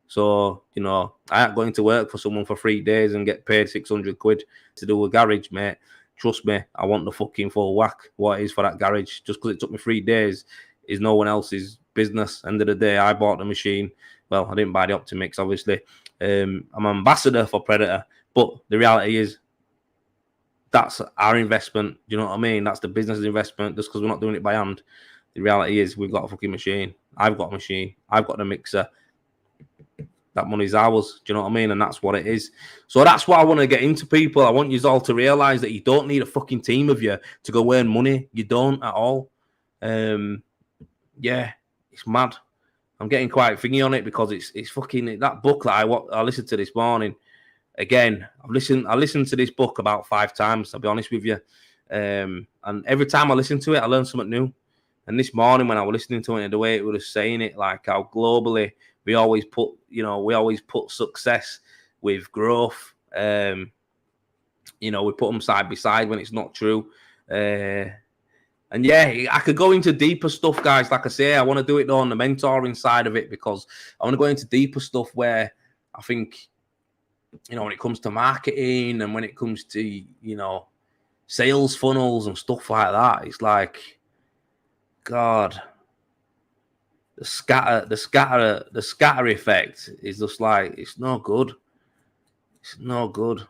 So, you know, I ain't going to work for someone for 3 days and get paid 600 quid to do a garage, mate. Trust me, I want the fucking full whack. What it is for that garage, just because it took me 3 days, is no one else's business. End of the day, I bought the machine. Well, I didn't buy the Optimix, obviously. I'm an ambassador for Predator, but the reality is that's our investment. Do you know what I mean? That's the business investment. Just because we're not doing it by hand, the reality is we've got a fucking machine. I've got a machine. I've got the mixer. That money's ours. Do you know what I mean? And that's what it is. So that's what I want to get into, people. I want you all to realize that you don't need a fucking team of you to go earn money. You don't at all. Yeah, it's mad. I'm getting quite thingy on it because it's fucking that book that I listened to this morning. Again, I listened to this book about 5 times. I'll be honest with you, and every time I listen to it, I learn something new. And this morning when I was listening to it, and the way it was saying it, like how globally we always put success with growth. We put them side by side when it's not true. And yeah, I could go into deeper stuff, guys. Like I say, I want to do it on the mentoring side of it because I want to go into deeper stuff where I think, when it comes to marketing and when it comes to, sales funnels and stuff like that, it's like, God, the scatter effect is just like, it's no good. It's no good.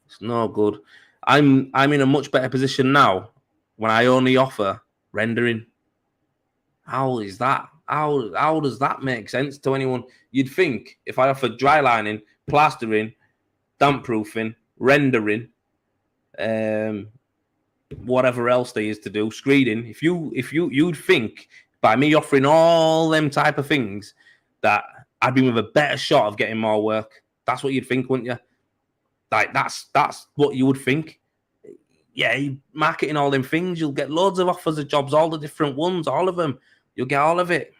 It's no good. I'm in a much better position now when I only offer rendering. How is that? How does that make sense to anyone? You'd think if I offered dry lining, plastering, damp proofing, rendering, whatever else there is to do, screening. If you'd think by me offering all them type of things that I'd be with a better shot of getting more work. That's what you'd think, wouldn't you? Like that's what you would think. Yeah, marketing all them things, you'll get loads of offers of jobs, all the different ones, all of them. You'll get all of it.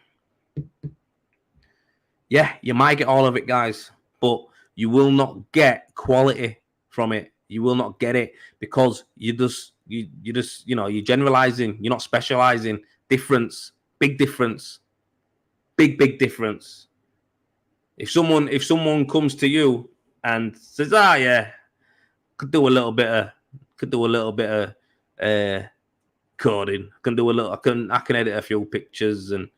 Yeah, you might get all of it, guys, but you will not get quality from it. You will not get it because you're generalizing. You're not specializing. Difference, big difference, big difference. If someone comes to you and says, yeah, could do a little bit of coding. I can edit a few pictures and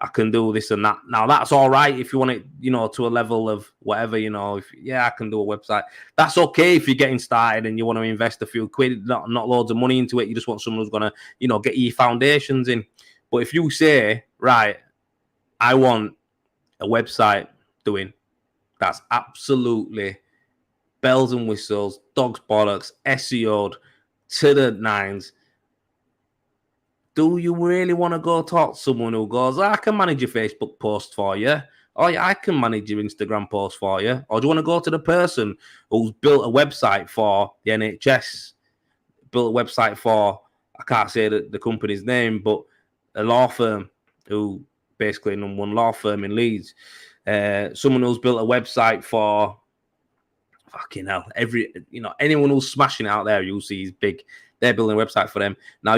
I can do this and that. Now that's all right if you want it, to a level of whatever, I can do a website. That's okay if you're getting started and you want to invest a few quid, not loads of money into it. You just want someone who's gonna, get your foundations in. But if you say, right, I want a website doing, that's absolutely bells and whistles, dog's bollocks, SEO'd to the nines. Do you really want to go talk to someone who goes, I can manage your Facebook post for you, or I can manage your Instagram post for you? Or do you want to go to the person who's built a website for the NHS, built a website for, I can't say the company's name, but a law firm who basically number one law firm in Leeds, someone who's built a website for fucking hell, anyone who's smashing out there, you'll see is big. They're building a website for them. Now,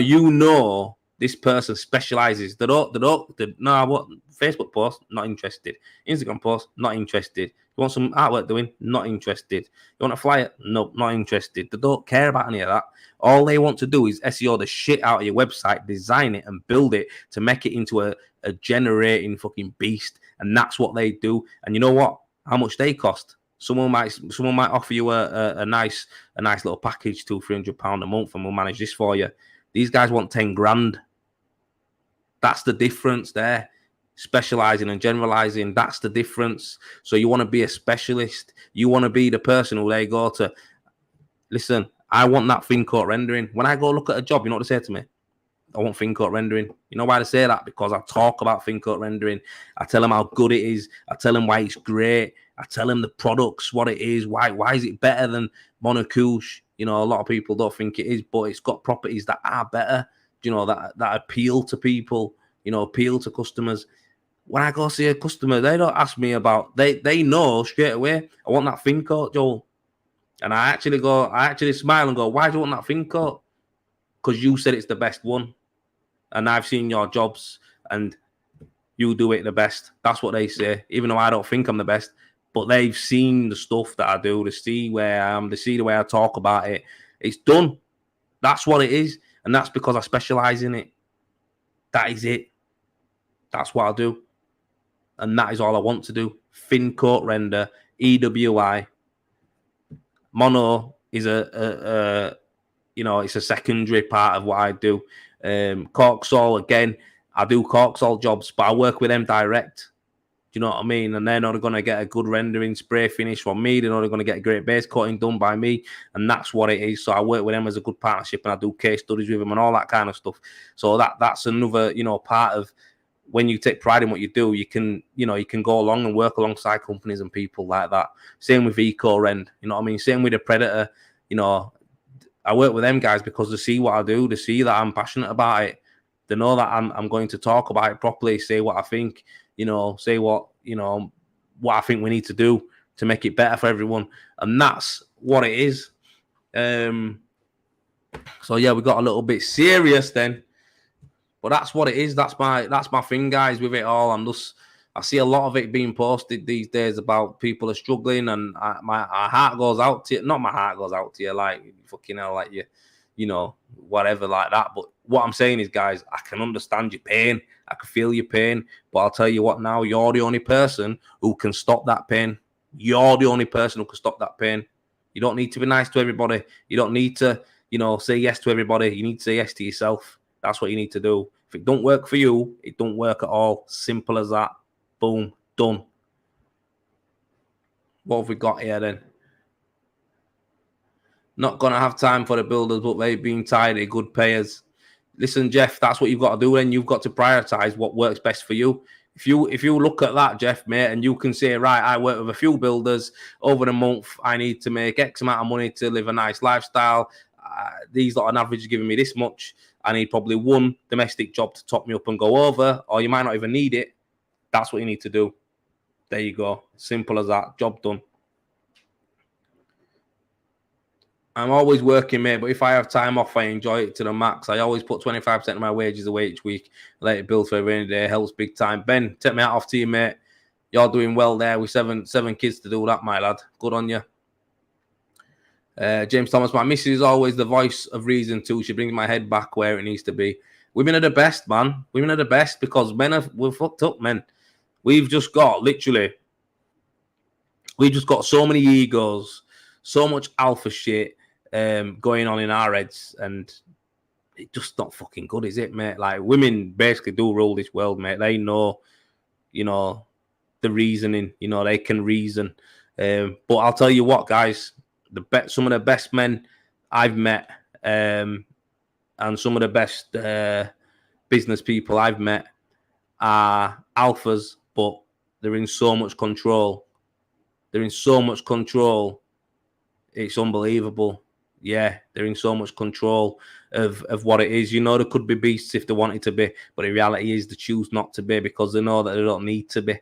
this person specializes. What Facebook post, not interested. Instagram post, not interested. You want some artwork doing, not interested. You want a flyer? No, not interested. They don't care about any of that. All they want to do is SEO the shit out of your website, design it and build it to make it into a generating fucking beast. And that's what they do. And you know what? How much they cost? Someone might offer you a nice little package, £200-300 a month, and we'll manage this for you. These guys want 10 grand. That's the difference there. Specializing and generalizing, that's the difference. So you want to be a specialist. You want to be the person who they go to. Listen, I want that thincoat rendering. When I go look at a job, you know what they say to me? I want thincoat rendering. You know why they say that? Because I talk about thincoat rendering. I tell them how good it is. I tell them why it's great. I tell them the products, what it is. Why is it better than Monocouche? A lot of people don't think it is, but it's got properties that are better. That appeal to people. Appeal to customers. When I go see a customer, they don't ask me about. They know straight away. I want that thincoat, Joel. And I actually smile and go, why do you want that thincoat? Because you said it's the best one. And I've seen your jobs and you do it the best. That's what they say, even though I don't think I'm the best. But they've seen the stuff that I do. They see where I am. They see the way I talk about it. It's done. That's what it is. And that's because I specialize in it. That is it. That's what I do. And that is all I want to do. Thincoat render, EWI. Mono is it's a secondary part of what I do. Corksol, again, I do Corksol jobs, but I work with them direct. Do you know what I mean? And they're not going to get a good rendering spray finish from me. They're not going to get a great base coating done by me. And that's what it is. So I work with them as a good partnership and I do case studies with them and all that kind of stuff. So that's another, part of when you take pride in what you do, you can go along and work alongside companies and people like that. Same with EcoRend, you know what I mean? Same with the Predator, you know. I work with them guys because they see what I do, they see that I'm passionate about it, they know that I'm going to talk about it properly, say what I think, you know, say what I think we need to do to make it better for everyone, and that's what it is. So yeah, we got a little bit serious then. But that's what it is. That's my thing, guys, with it all. I see a lot of it being posted these days about people are struggling, and my heart goes out to you. Not my heart goes out to you, like fucking hell, like you know, whatever like that. But what I'm saying is, guys, I can understand your pain. I can feel your pain. But I'll tell you what now, you're the only person who can stop that pain. You're the only person who can stop that pain. You don't need to be nice to everybody. You don't need to, say yes to everybody. You need to say yes to yourself. That's what you need to do. If it don't work for you, it don't work at all. Simple as that. Boom. Done. What have we got here then? Not going to have time for the builders, but they've been tidy, good payers. Listen, Jeff, that's what you've got to do. Then you've got to prioritize what works best for you. If you look at that, Jeff, mate, and you can say, right, I work with a few builders over the month. I need to make X amount of money to live a nice lifestyle. These lot on average are giving me this much. I need probably one domestic job to top me up and go over, or you might not even need it. That's what you need to do. There you go. Simple as that. Job done. I'm always working, mate, but if I have time off, I enjoy it to the max. I always put 25% of my wages away each week. Let it build for a rainy day. Helps big time. Ben, take me out off to you, mate. You're doing well there with seven kids to do that, my lad. Good on you. James Thomas, my missus is always the voice of reason too. She brings my head back where it needs to be. Women are the best, man. Women are the best because we're fucked up, men. We've just got so many egos, so much alpha shit going on in our heads, and it's just not fucking good, is it, mate? Like, women basically do rule this world, mate. They know, the reasoning. They can reason. But I'll tell you what, guys. Some of the best men I've met, and some of the best business people I've met are alphas, but they're in so much control. It's unbelievable. Yeah, they're in so much control of what it is. There could be beasts if they wanted to be, but the reality is they choose not to be because they know that they don't need to be.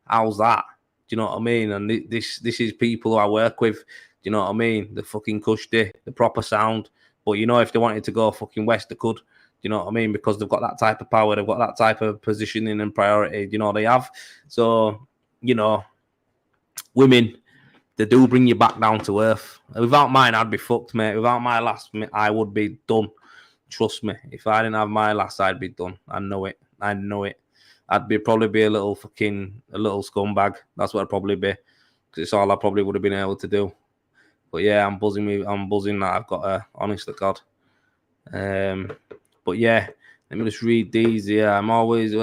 How's that? Do you know what I mean? And this is people who I work with. You know what I mean? The fucking cushy, the proper sound. But if they wanted to go fucking west, they could. You know what I mean? Because they've got that type of power, they've got that type of positioning and priority. They have. So, women, they do bring you back down to earth. Without mine, I'd be fucked, mate. Without my last, I would be done. Trust me. If I didn't have my last, I'd be done. I know it. I'd probably be a little scumbag. That's what I'd probably be. Because it's all I probably would have been able to do. But yeah, I'm buzzing that I've got a honest to God. But yeah, let me just read these. Yeah, I'm always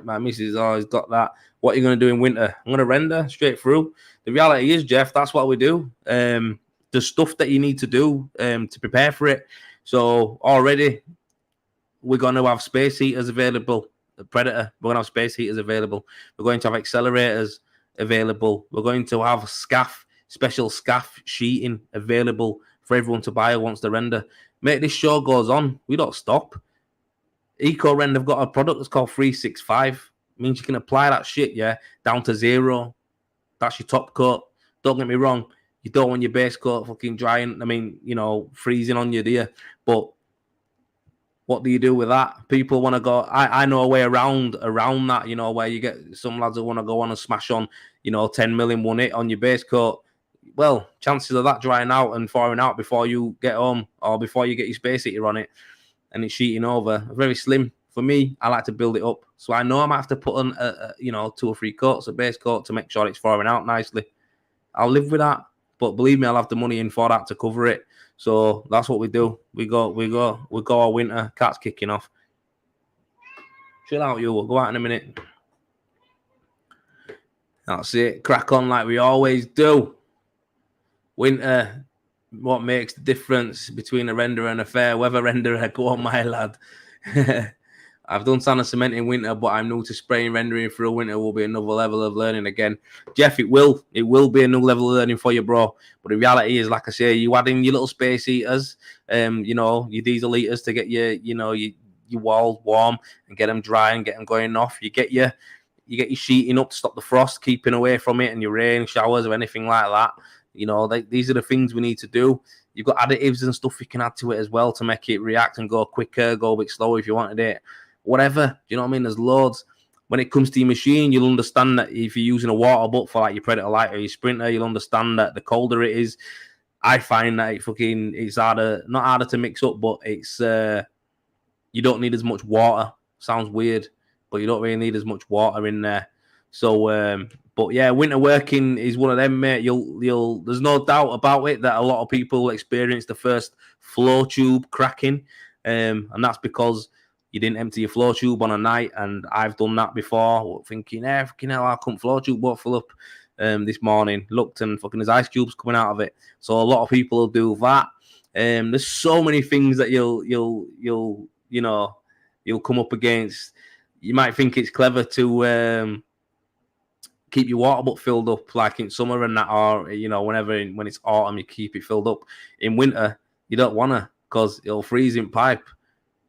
my missus always got that. What are you going to do in winter? I'm going to render straight through. The reality is, Jeff, that's what we do. The stuff that you need to do to prepare for it. So already we're going to have space heaters available. The Predator, we're going to have space heaters available. We're going to have accelerators available. We're going to have special scaff sheeting available for everyone to buy who wants to render. Mate, this show goes on. We don't stop. EcoRend have got a product that's called 365. It means you can apply that shit, down to 0. That's your top coat. Don't get me wrong. You don't want your base coat fucking drying. Freezing on you, do you? But what do you do with that? People want to go. I know a way around that. Where you get some lads who want to go on and smash on, 10 million one hit on your base coat. Well, chances of that drying out and thawing out before you get home or before you get your space heater on it and it's sheeting over are very slim. For me, I like to build it up. So I know I might have to put on, 2 or 3 coats of base coat to make sure it's thawing out nicely. I'll live with that. But believe me, I'll have the money in for that to cover it. So that's what we do. We go all winter. Cat's kicking off. Chill out, you. We'll go out in a minute. That's it. Crack on like we always do. Winter, what makes the difference between a renderer and a fair weather renderer? Go on, my lad. I've done sand and cement in winter, but I'm new to spraying rendering through winter. Will be another level of learning again. Jeff, it will be a new level of learning for you, bro. But the reality is, like I say, you add in your little space heaters, your diesel heaters to get your walls warm and get them dry and get them going off. You get your sheeting up to stop the frost keeping away from it, and your rain showers or anything like that. These are the things we need to do. You've got additives and stuff you can add to it as well to make it react and go quicker, go a bit slower if you wanted it. Whatever, do you know what I mean? There's loads. When it comes to your machine, you'll understand that if you're using a water butt for like your Predator Light or your Sprinter, you'll understand that the colder it is, I find that it's harder, not harder to mix up, but it's you don't need as much water. Sounds weird, but you don't really need as much water in there. So, but yeah, winter working is one of them, mate. You'll. There's no doubt about it that a lot of people experience the first flow tube cracking, and that's because you didn't empty your flow tube on a night, and I've done that before, thinking, fucking hell, I couldn't flow tube won't fill up this morning. Looked and fucking there's ice cubes coming out of it. So a lot of people will do that. There's so many things that you'll come up against. You might think it's clever to keep your water butt filled up like in summer and that, or when it's autumn you keep it filled up. In winter you don't want to, because it'll freeze in pipe.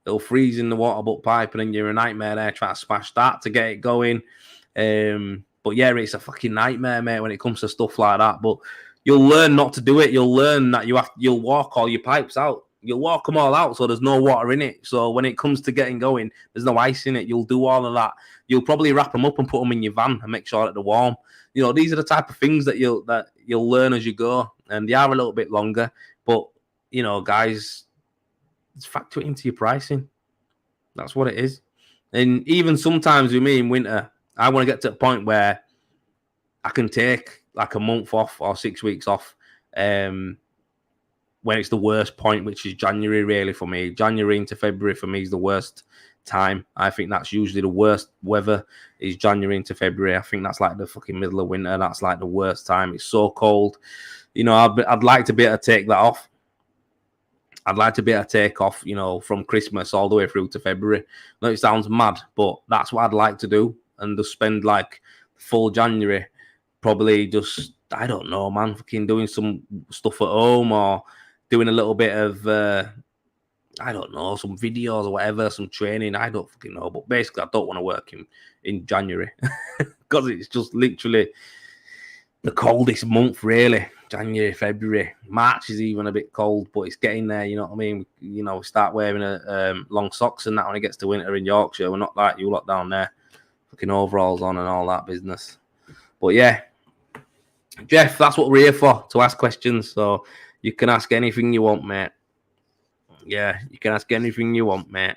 It'll freeze in the water butt pipe, and then you're a nightmare there trying to smash that to get it going. But yeah, it's a fucking nightmare, mate, when it comes to stuff like that. But you'll learn not to do it. You'll learn that you'll walk all your pipes out. You'll walk them all out so there's no water in it. So when it comes to getting going, there's no ice in it. You'll do all of that. You'll probably wrap them up and put them in your van and make sure that they're warm. These are the type of things that you'll learn as you go, and they are a little bit longer. But guys, it's factor it into your pricing. That's what it is. And even sometimes with me in winter, I want to get to a point where I can take like a month off or 6 weeks off when it's the worst point, which is January really for me. January into February for me is the worst time. I think that's usually the worst weather is January into February. I think that's like the fucking middle of winter. That's like the worst time. It's so cold. I'd like to be able to take that off. I'd like to be able to take off, from Christmas all the way through to February. No, it sounds mad, but that's what I'd like to do. And just spend like full January, probably just, I don't know, man, fucking doing some stuff at home or doing a little bit of, I don't know, some videos or whatever, some training. I don't fucking know. But basically, I don't want to work in January because it's just literally the coldest month, really. January, February, March is even a bit cold, but it's getting there. You know what I mean? We start wearing long socks and that when it gets to winter in Yorkshire. We're not like you lot down there, fucking overalls on and all that business. But yeah, Jeff, that's what we're here for, to ask questions. So you can ask anything you want, mate. Yeah, you can ask anything you want, mate.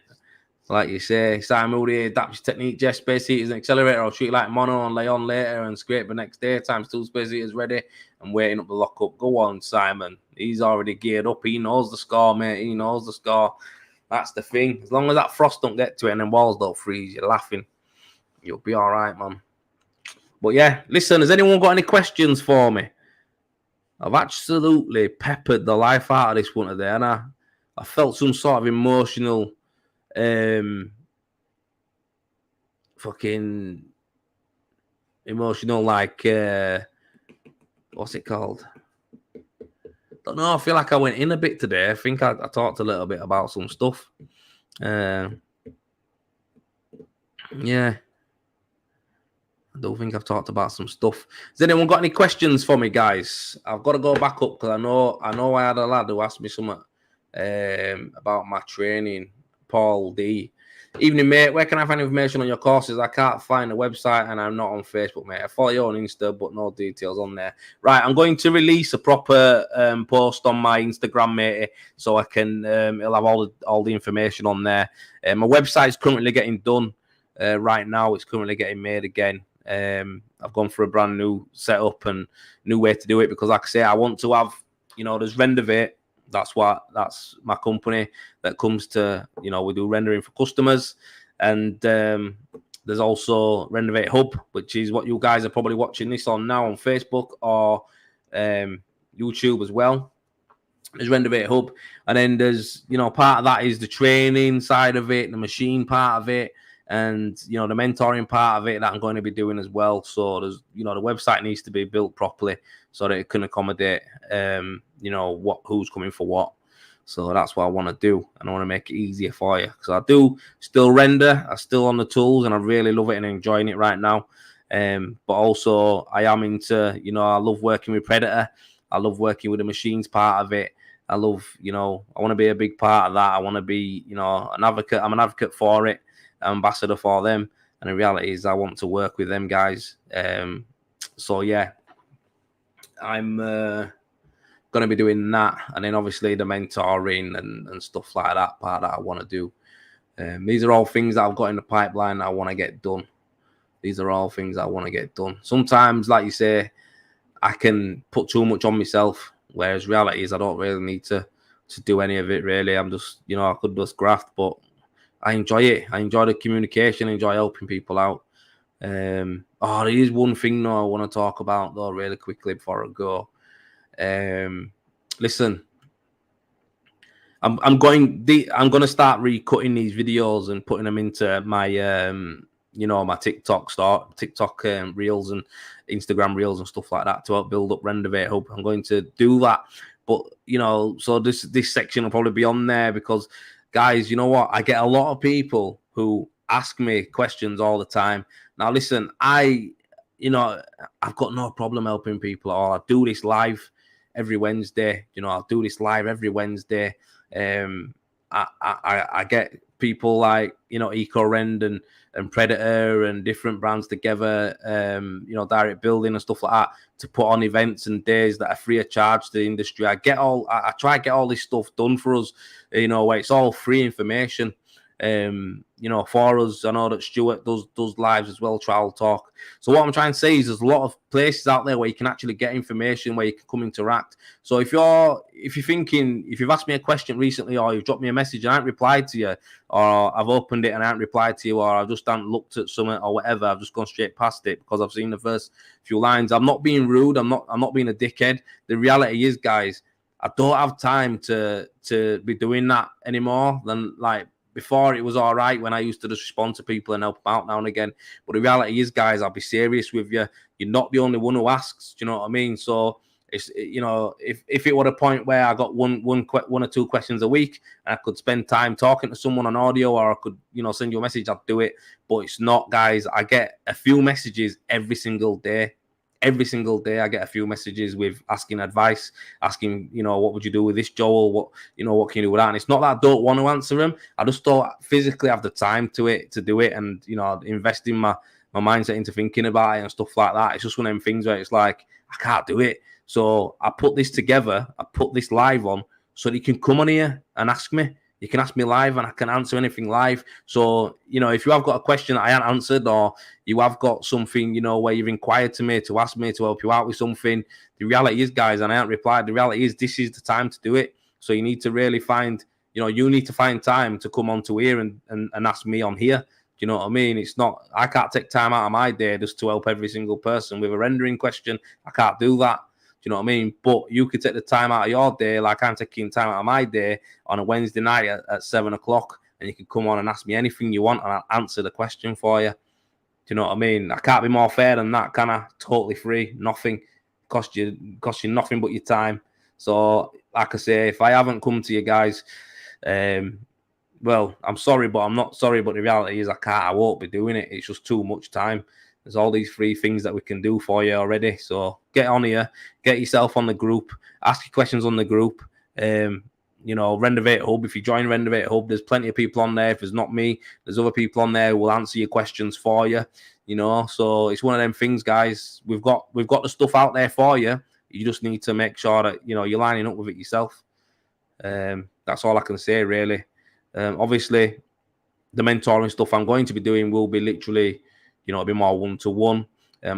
Like you say, Simon Moody adapts your technique, Jeff. Space heaters and accelerator. I'll shoot like mono and lay on later and scrape the next day. Times 2 space heaters ready and waiting up the lockup. Go on, Simon. He's already geared up. He knows the score, mate. He knows the score. That's the thing. As long as that frost don't get to it and then walls don't freeze, you're laughing. You'll be all right, man. But yeah, listen, has anyone got any questions for me? I've absolutely peppered the life out of this one today, and I felt some sort of emotional fucking emotional, like what's it called? Don't know. I feel like I went in a bit today. I think I talked a little bit about some stuff. Yeah, I don't think I've talked about some stuff. Has anyone got any questions for me, guys? I've got to go back up because I know I had a lad who asked me something about my training. Paul D. Evening, mate. Where can I find information on your courses? I can't find a website and I'm not on Facebook, mate. I follow you on Insta, but no details on there. Right, I'm going to release a proper post on my Instagram, mate, so I can it'll have all the information on there. My website's currently getting done right now. It's currently getting made again. I've gone for a brand new setup and new way to do it because, like I say, I want to have, there's Rendervate. That's my company that comes to, we do rendering for customers. And there's also Rendervate Hub, which is what you guys are probably watching this on now on Facebook or YouTube as well. There's Renovate Hub, and then there's, you know, part of that is the training side of it, the machine part of it, and, you know, the mentoring part of it that I'm going to be doing as well. So there's, you know, the website needs to be built properly so that it can accommodate, you know, who's coming for what. So that's what I want to do, and I want to make it easier for you, because I do still render, I'm still on the tools, and I really love it and enjoying it right now. But also I am into, you know, I love working with Predator. I love working with the machines part of it. I love, you know, I want to be a big part of that. I want to be, you know, an advocate. I'm an advocate for it, ambassador for them. And the reality is I want to work with them guys. So, yeah, I'm going to be doing that. And then obviously the mentoring and stuff like that part that I want to do. These are all things that I've got in the pipeline that I want to get done. These are all things I want to get done. Sometimes, like you say, I can put too much on myself, whereas reality is I don't really need to do any of it, really. I'm just, you know, I could just graft, but I enjoy it. I enjoy the communication, I enjoy helping people out. There is one thing, though, I want to talk about, though, really quickly before I go. Listen, I'm going to start recutting these videos and putting them into my you know, my TikTok reels and Instagram reels and stuff like that to help build up Renovate Hub. I'm going to do that, but, you know, so this section will probably be on there, because, guys, you know what, I get a lot of people who ask me questions all the time. Now listen, you know, I've got no problem helping people at all. I do this live every Wednesday. You know, I'll do this live every Wednesday. I get people like, you know, EcoRend and Predator and different brands together, you know, direct building and stuff like that, to put on events and days that are free of charge to the industry. I try to get all this stuff done for us, you know, where it's all free information. You know, for us, I know that Stuart does lives as well, Trial Talk. So what I'm trying to say is there's a lot of places out there where you can actually get information, where you can come interact. So if you're thinking, if you've asked me a question recently, or you've dropped me a message and I haven't replied to you, or I've opened it and I haven't replied to you, or I've just haven't looked at something or whatever, I've just gone straight past it because I've seen the first few lines. I'm not being rude. I'm not being a dickhead. The reality is, guys, I don't have time to be doing that anymore. Than like before, it was all right when I used to just respond to people and help them out now and again. But the reality is, guys, I'll be serious with you. You're not the only one who asks. Do you know what I mean? So it's, you know, if it were a point where I got one or two questions a week, and I could spend time talking to someone on audio, or I could, you know, send you a message, I'd do it. But it's not, guys. I get a few messages every single day. Every single day I get a few messages with asking advice, asking, you know, what would you do with this, Joel? What, you know, what can you do with that? And it's not that I don't want to answer them. I just don't physically have the time to do it, and, you know, investing my mindset into thinking about it and stuff like that. It's just one of them things where it's like, I can't do it. So I put this together, I put this live on so that you can come on here and ask me. You can ask me live and I can answer anything live. So, you know, if you have got a question that I haven't answered, or you have got something, you know, where you've inquired to me to ask me to help you out with something, the reality is, guys, and I haven't replied, the reality is this is the time to do it. So you need to really find, you know, you need to find time to come onto here and ask me on here. Do you know what I mean? It's not, I can't take time out of my day just to help every single person with a rendering question. I can't do that. Do you know what I mean? But you could take the time out of your day, like I'm taking time out of my day on a Wednesday night at 7 o'clock, and you can come on and ask me anything you want, and I'll answer the question for you. Do you know what I mean? I can't be more fair than that, can I? Totally free, nothing. Cost you nothing but your time. So, like I say, if I haven't come to you guys, well, I'm sorry, but I'm not sorry. But the reality is I won't be doing it. It's just too much time. There's all these free things that we can do for you already. So get on here, get yourself on the group, ask your questions on the group. You know, Renovate Hub. If you join Renovate Hub, there's plenty of people on there. If it's not me, there's other people on there who will answer your questions for you. You know, so it's one of them things, guys. We've got the stuff out there for you. You just need to make sure that, you know, you're lining up with it yourself. That's all I can say, really. Obviously, the mentoring stuff I'm going to be doing will be literally, you know, it'll be more one-to-one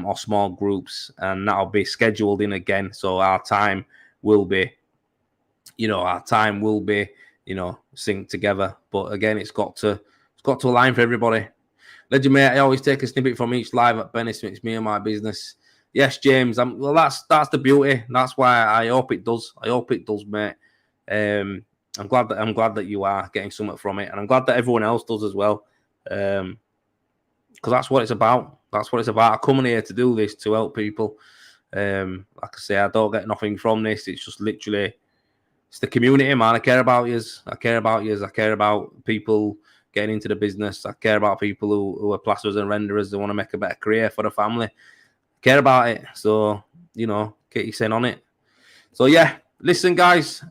or small groups, and that'll be scheduled in again. So our time will be, you know, synced together. But again, it's got to align for everybody. Legend mate, I always take a snippet from each live at Bennis. It's me and my business. Yes, James. Well, that's the beauty. That's why I hope it does. I hope it does, mate. I'm glad that you are getting something from it, and I'm glad that everyone else does as well. Because that's what it's about. That's what it's about. I come in here to do this, to help people. Like I say, I don't get nothing from this. It's just literally, it's the community, man. I care about yous. I care about yous. I care about people getting into the business. I care about people who are plasterers and renderers. They want to make a better career for the family. I care about it. So, you know, get your saying on it. So, yeah, listen, guys,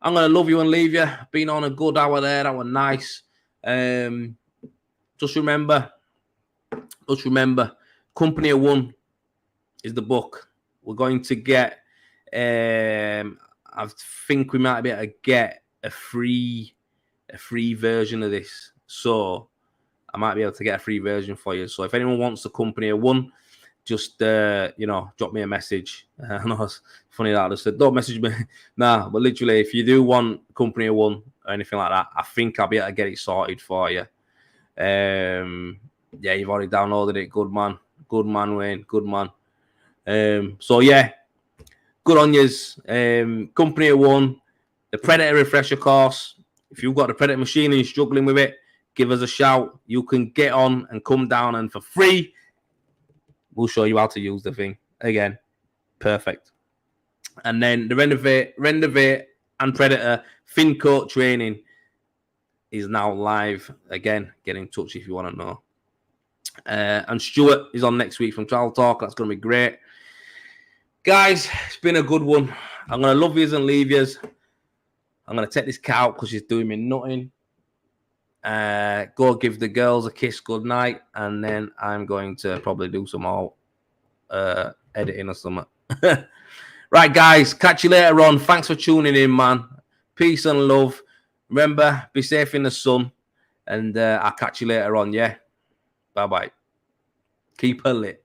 I'm going to love you and leave you. Been on a good hour there. That was nice. Just remember, Company of One is the book. We're going to get, I think we might be able to get a free version of this. So I might be able to get a free version for you. So if anyone wants the Company of One, just, you know, drop me a message. I know it's funny that I just said, don't message me. Nah, but literally, if you do want Company of One or anything like that, I think I'll be able to get it sorted for you. Yeah, you've already downloaded it. Good man. Good man, Wayne. Good man. So, yeah, good on yous. Company of One, the Predator Refresher course. If you've got the Predator machine and you're struggling with it, give us a shout. You can get on and come down, and for free, we'll show you how to use the thing. Again, perfect. And then the Renovate and Predator thincoat training is now live. Again, get in touch if you want to know. And Stuart is on next week from Travel Talk. That's going to be great. Guys, it's been a good one. I'm going to love yous and leave yous. I'm going to take this cat out because she's doing me nothing. Go give the girls a kiss good night, and then I'm going to probably do some more editing or something. Right, guys, catch you later on. Thanks for tuning in, man. Peace and love. Remember, be safe in the sun, and I'll catch you later on, yeah? Bye-bye. Keep her lit.